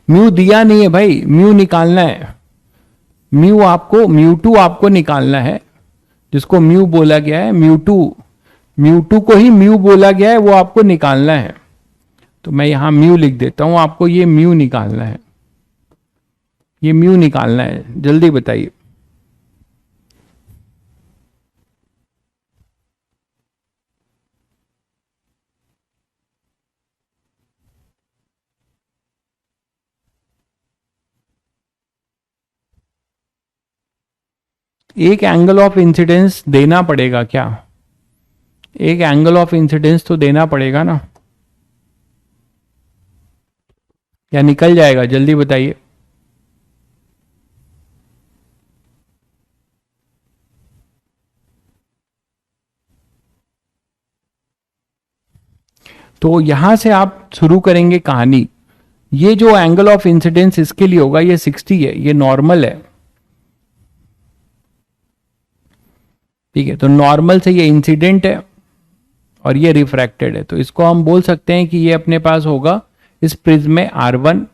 म्यू दिया नहीं है भाई, म्यू निकालना है, म्यू आपको μ2 आपको निकालना है, जिसको म्यू बोला गया है, म्यू टू को ही म्यू बोला गया है, वो आपको निकालना है। तो मैं यहां म्यू लिख देता हूं, आपको ये म्यू निकालना है, ये म्यू निकालना है, जल्दी बताइए। एक एंगल ऑफ इंसिडेंस देना पड़ेगा क्या, एक एंगल ऑफ इंसिडेंस तो देना पड़ेगा ना, या निकल जाएगा, जल्दी बताइए। तो यहां से आप शुरू करेंगे कहानी। ये जो एंगल ऑफ इंसिडेंस इसके लिए होगा ये 60 है, ये नॉर्मल है, ठीक है। तो नॉर्मल से ये इंसिडेंट है और ये रिफ्रैक्टेड है, तो इसको हम बोल सकते हैं कि ये अपने पास होगा इस प्रिज्म में R1,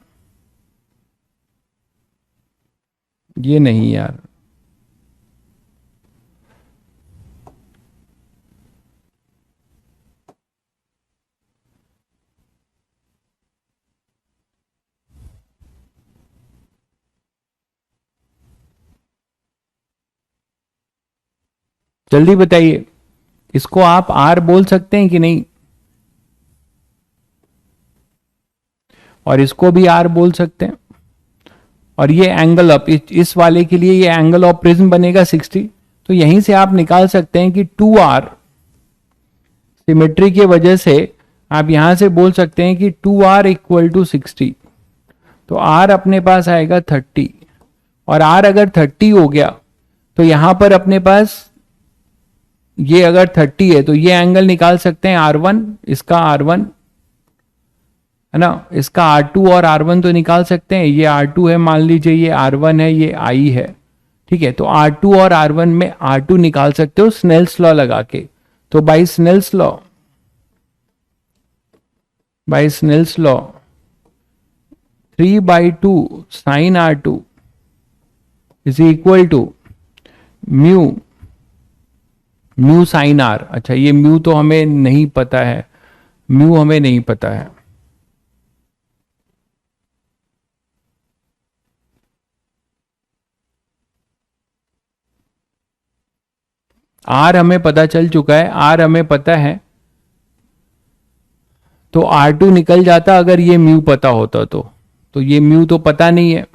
ये नहीं यार, जल्दी बताइए। इसको आप R बोल सकते हैं कि नहीं, और इसको भी R बोल सकते हैं। और ये एंगल ऑफ इस वाले के लिए ये एंगल ऑफ प्रिज्म बनेगा 60, तो यहीं से आप निकाल सकते हैं कि 2R सिमेट्री की वजह से आप यहां से बोल सकते हैं कि 2R इक्वल टू 60। तो R अपने पास आएगा 30, और R अगर 30 हो गया तो यहां पर अपने पास ये अगर 30 है तो ये एंगल निकाल सकते हैं R1, इसका R1 है ना, इसका R2 और R1 तो निकाल सकते हैं, ये R2 है मान लीजिए, ये R1 है, ये I है, ठीक है। तो R2 और R1 में R2 निकाल सकते हो स्नेल्स लॉ लगा के। तो by Snell's law 3/2 sine R2 is equal to mu sine R। अच्छा ये म्यू तो हमें नहीं पता है, म्यू हमें नहीं पता है, R हमें पता चल चुका है, R हमें पता है, तो R2 निकल जाता अगर ये म्यू पता होता तो ये म्यू तो पता नहीं है।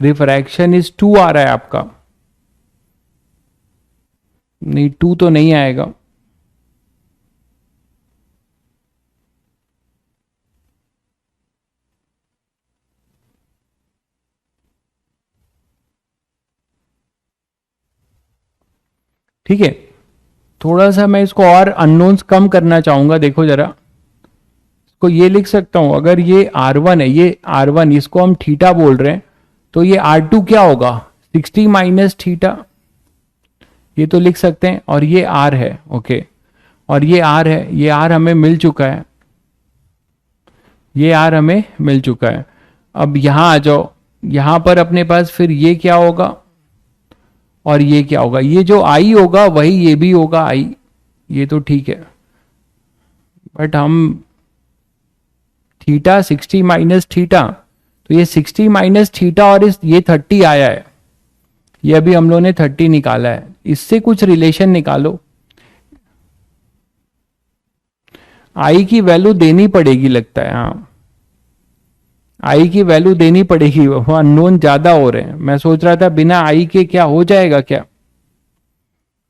रिफ्रैक्शन इज 2 आ रहा है आपका, नहीं 2 तो नहीं आएगा, ठीक है। थोड़ा सा मैं इसको और अननोन्स कम करना चाहूंगा, देखो जरा, इसको ये लिख सकता हूं, अगर ये R1 है, ये R1 इसको हम थीटा बोल रहे हैं, तो ये R2 क्या होगा 60 माइनस थीटा, ये तो लिख सकते हैं। और ये R है, ओके, और ये R है, ये R हमें मिल चुका है, ये R हमें मिल चुका है। अब यहां आ जाओ, यहां पर अपने पास फिर ये क्या होगा, और ये क्या होगा, ये जो आई होगा वही ये भी होगा आई, ये तो ठीक है। बट हम थीटा 60 माइनस थीटा, तो ये 60 माइनस थीटा और इस ये 30 आया है, ये अभी हम लोगों ने 30 निकाला है, इससे कुछ रिलेशन निकालो। आई की वैल्यू देनी पड़ेगी लगता है, हाँ आई की वैल्यू देनी पड़ेगी, वो अननोन ज्यादा हो रहे हैं। मैं सोच रहा था बिना आई के क्या हो जाएगा, क्या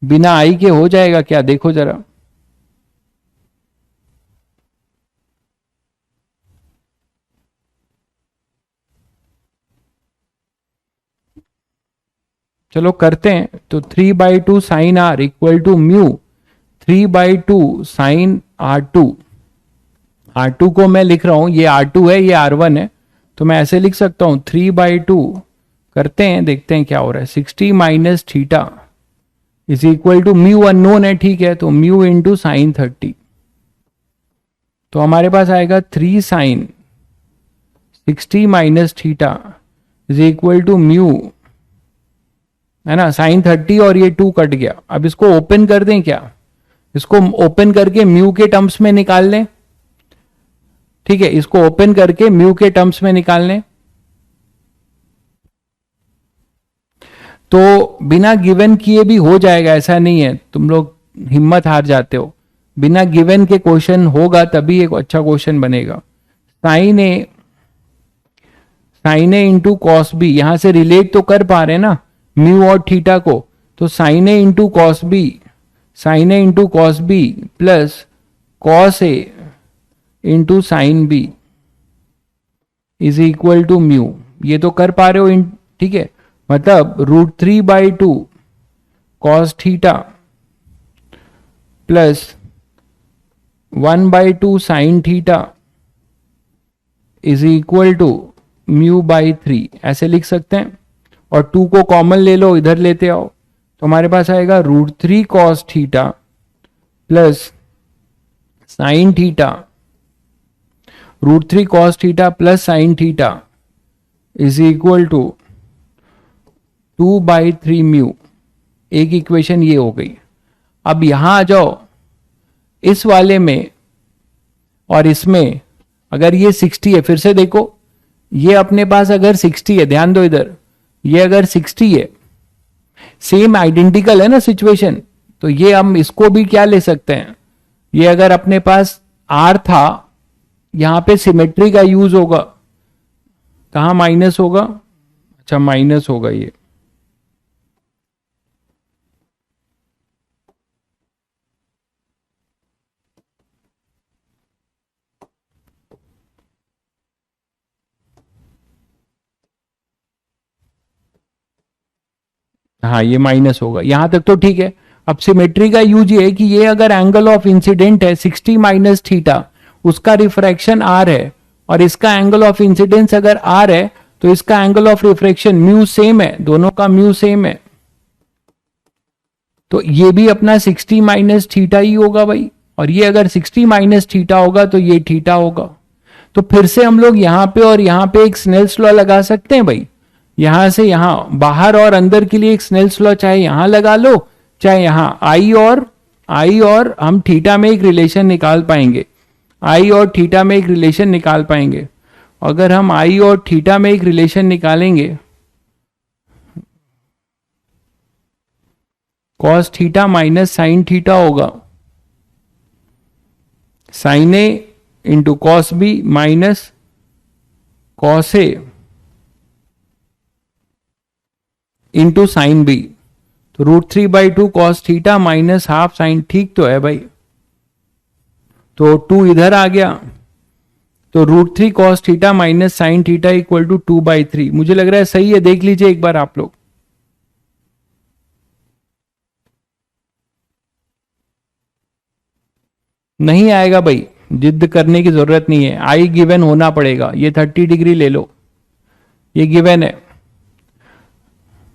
बिना आई के हो जाएगा क्या, देखो जरा। चलो करते हैं। तो 3/2 sine R equal to mu 3/2 sine R2। R2 को मैं लिख रहा हूं, ये R2 है, ये R1 है, तो मैं ऐसे लिख सकता हूं 3/2 करते हैं, देखते हैं क्या हो रहा है। 60 minus theta is equal to mu unknown है, ठीक है, तो म्यू इंटू साइन 30, तो हमारे पास आएगा 3 sine 60 minus theta is equal to mu, है ना, साइन 30 और ये 2 कट गया। अब इसको ओपन कर दें क्या, इसको ओपन करके म्यू के टर्म्स में निकाल लें, ठीक है, इसको ओपन करके म्यू के टर्म्स में निकाल लें। तो बिना गिवन किए भी हो जाएगा, ऐसा नहीं है, तुम लोग हिम्मत हार जाते हो, बिना गिवन के क्वेश्चन होगा तभी एक अच्छा क्वेश्चन बनेगा। Sign A into cos B, यहां से रिलेट तो कर पा रहे ना म्यू और थीटा को, तो sine A into cos B, sine A into cos B plus cos A into sine B is equal to mu, ये तो कर पा रहे हो, ठीक है, मतलब √3/2 cos theta plus 1/2 sine theta is equal to μ/3, ऐसे लिख सकते हैं। और 2 को कॉमन ले लो, इधर लेते आओ, तो हमारे पास आएगा √3 cos theta plus sine theta, √3 cos theta plus sine theta is equal to 2/3 mu. एक इक्वेशन ये हो गई। अब यहां आ जाओ, इस वाले में और इसमें अगर ये 60 है, फिर से देखो, ये अपने पास अगर 60 है, ध्यान दो इधर, ये अगर 60 है, सेम आइडेंटिकल है ना सिचुएशन, तो ये हम इसको भी क्या ले सकते हैं, ये अगर अपने पास R था, यहां पे सिमेट्री का यूज होगा, कहां माइनस होगा, अच्छा माइनस होगा ये, हाँ ये माइनस होगा, यहां तक तो ठीक है। अब सिमेट्री का यूज ये है कि ये अगर एंगल ऑफ इंसिडेंट है 60 माइनस थीटा, उसका रिफ्रैक्शन R है, और इसका एंगल ऑफ इंसिडेंस अगर R है, तो इसका angle of refraction mu same है, दोनों का म्यू सेम है, तो ये भी अपना 60 माइनस थीटा ही होगा भाई, और ये अगर 60 माइनस थीटा होगा तो ये थीटा होगा। तो फिर से हम लोग यहां पे और यहां पे एक स्नेल्स लॉ लगा सकते हैं भाई, यहां से यहां बाहर और अंदर के लिए एक स्नेल्स लॉ चाहे यहां लगा लो चाहे यहां, आई और हम थीटा में एक रिलेशन निकाल पाएंगे, आई और थीटा में एक रिलेशन निकाल पाएंगे। अगर हम आई और थीटा में एक रिलेशन निकालेंगे, cos theta minus sine theta होगा, sine A into cos B minus cos A into sine B, तो √3/2 cos theta minus half sine, ठीक तो है भाई, तो 2 इधर आ गया, तो √3 cos theta minus sine theta equal to 2/3, मुझे लग रहा है सही है, देख लीजिए एक बार आप लोग। नहीं आएगा भाई, जिद करने की जरूरत नहीं है, आई गिवन होना पड़ेगा, ये 30 डिग्री ले लो, ये गिवन है,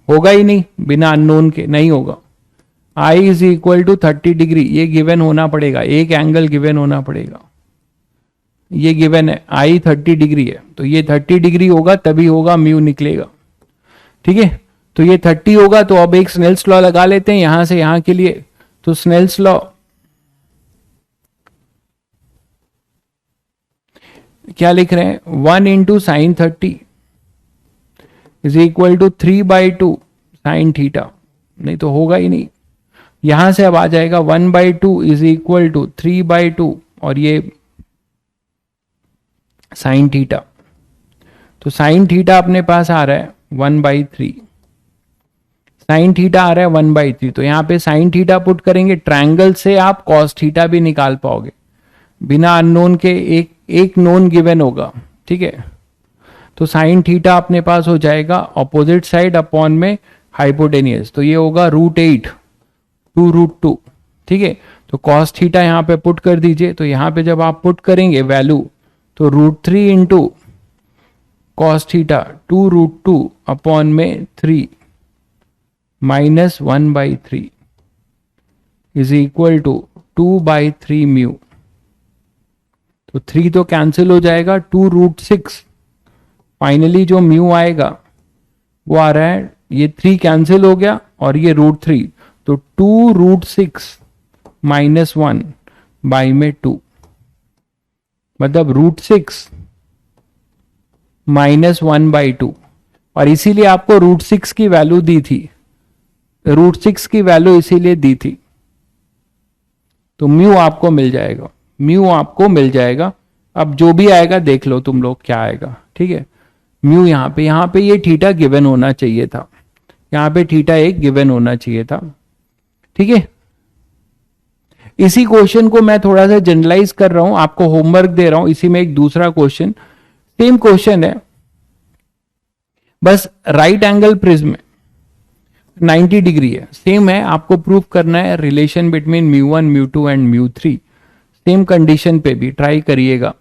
होगा ही नहीं, बिना अननोन के नहीं होगा। I is equal to 30 degree, ये गिवन होना पड़ेगा, एक एंगल गिवन होना पड़ेगा, ये गिवन है, आई 30 डिग्री है, तो ये 30 डिग्री होगा तभी होगा, म्यू निकलेगा, ठीक है। तो ये 30 होगा। तो अब एक स्नेल्स लॉ लगा लेते हैं यहां से यहां के लिए। तो स्नेल्स लॉ क्या लिख रहे हैं, 1 into sine 30 is equal to 3/2 sine theta. नहीं तो होगा ही नहीं। यहां से अब आ जाएगा 1/2 इज इक्वल टू 3/2 और ये साइन थीटा। तो साइन थीटा अपने पास आ रहा है 1/3, साइन थीटा आ रहा है 1/3। तो यहां पे साइन थीटा पुट करेंगे, ट्रायंगल से आप कॉस थीटा भी निकाल पाओगे बिना अननोन के। एक नोन गिवन होगा, ठीक है। तो साइन थीटा अपने पास हो जाएगा ऑपोजिट साइड अपॉन में हाइपोटेनियस, तो ये होगा √8 2√2, ठीक है। तो कॉस थीटा यहां पे पुट कर दीजिए। तो यहां पे जब आप पुट करेंगे वैल्यू, तो √3 इंटू कॉस थीटा 2√2 अपॉन में 3 minus 1/3 is equal to 2/3 mu. तो 3 तो कैंसिल हो जाएगा, 2√6 फाइनली जो म्यू आएगा वो आ रहा है, ये 3 कैंसिल हो गया और ये √3, तो 2√6 माइनस 1 बाई में 2, मतलब √6 माइनस 1/2। और इसीलिए आपको √6 की वैल्यू दी थी, √6 की वैल्यू इसीलिए दी थी। तो म्यू आपको मिल जाएगा, म्यू आपको मिल जाएगा। अब जो भी आएगा देख लो तुम लोग क्या आएगा, ठीक है। म्यू यहाँ पे ये थीटा गिवन होना चाहिए था, यहाँ पे थीटा एक गिवन होना चाहिए था, ठीक है। इसी क्वेश्चन को मैं थोड़ा सा जनरलाइज कर रहा हूं, आपको होमवर्क दे रहा हूं। इसी में एक दूसरा क्वेश्चन, सेम क्वेश्चन है, बस राइट एंगल प्रिज्म 90 डिग्री है, सेम है। आपको प्रूव करना है relation between μ1 μ2 and μ3। Same condition पे भी ट्राई करिएगा।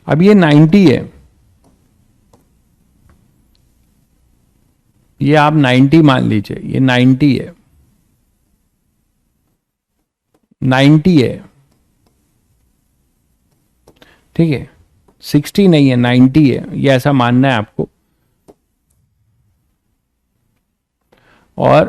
अब ये 90 है, ये आप 90 मान लीजिए, ये 90 है, 90 है, ठीक है। 60 नहीं है, 90 है, ये ऐसा मानना है आपको। और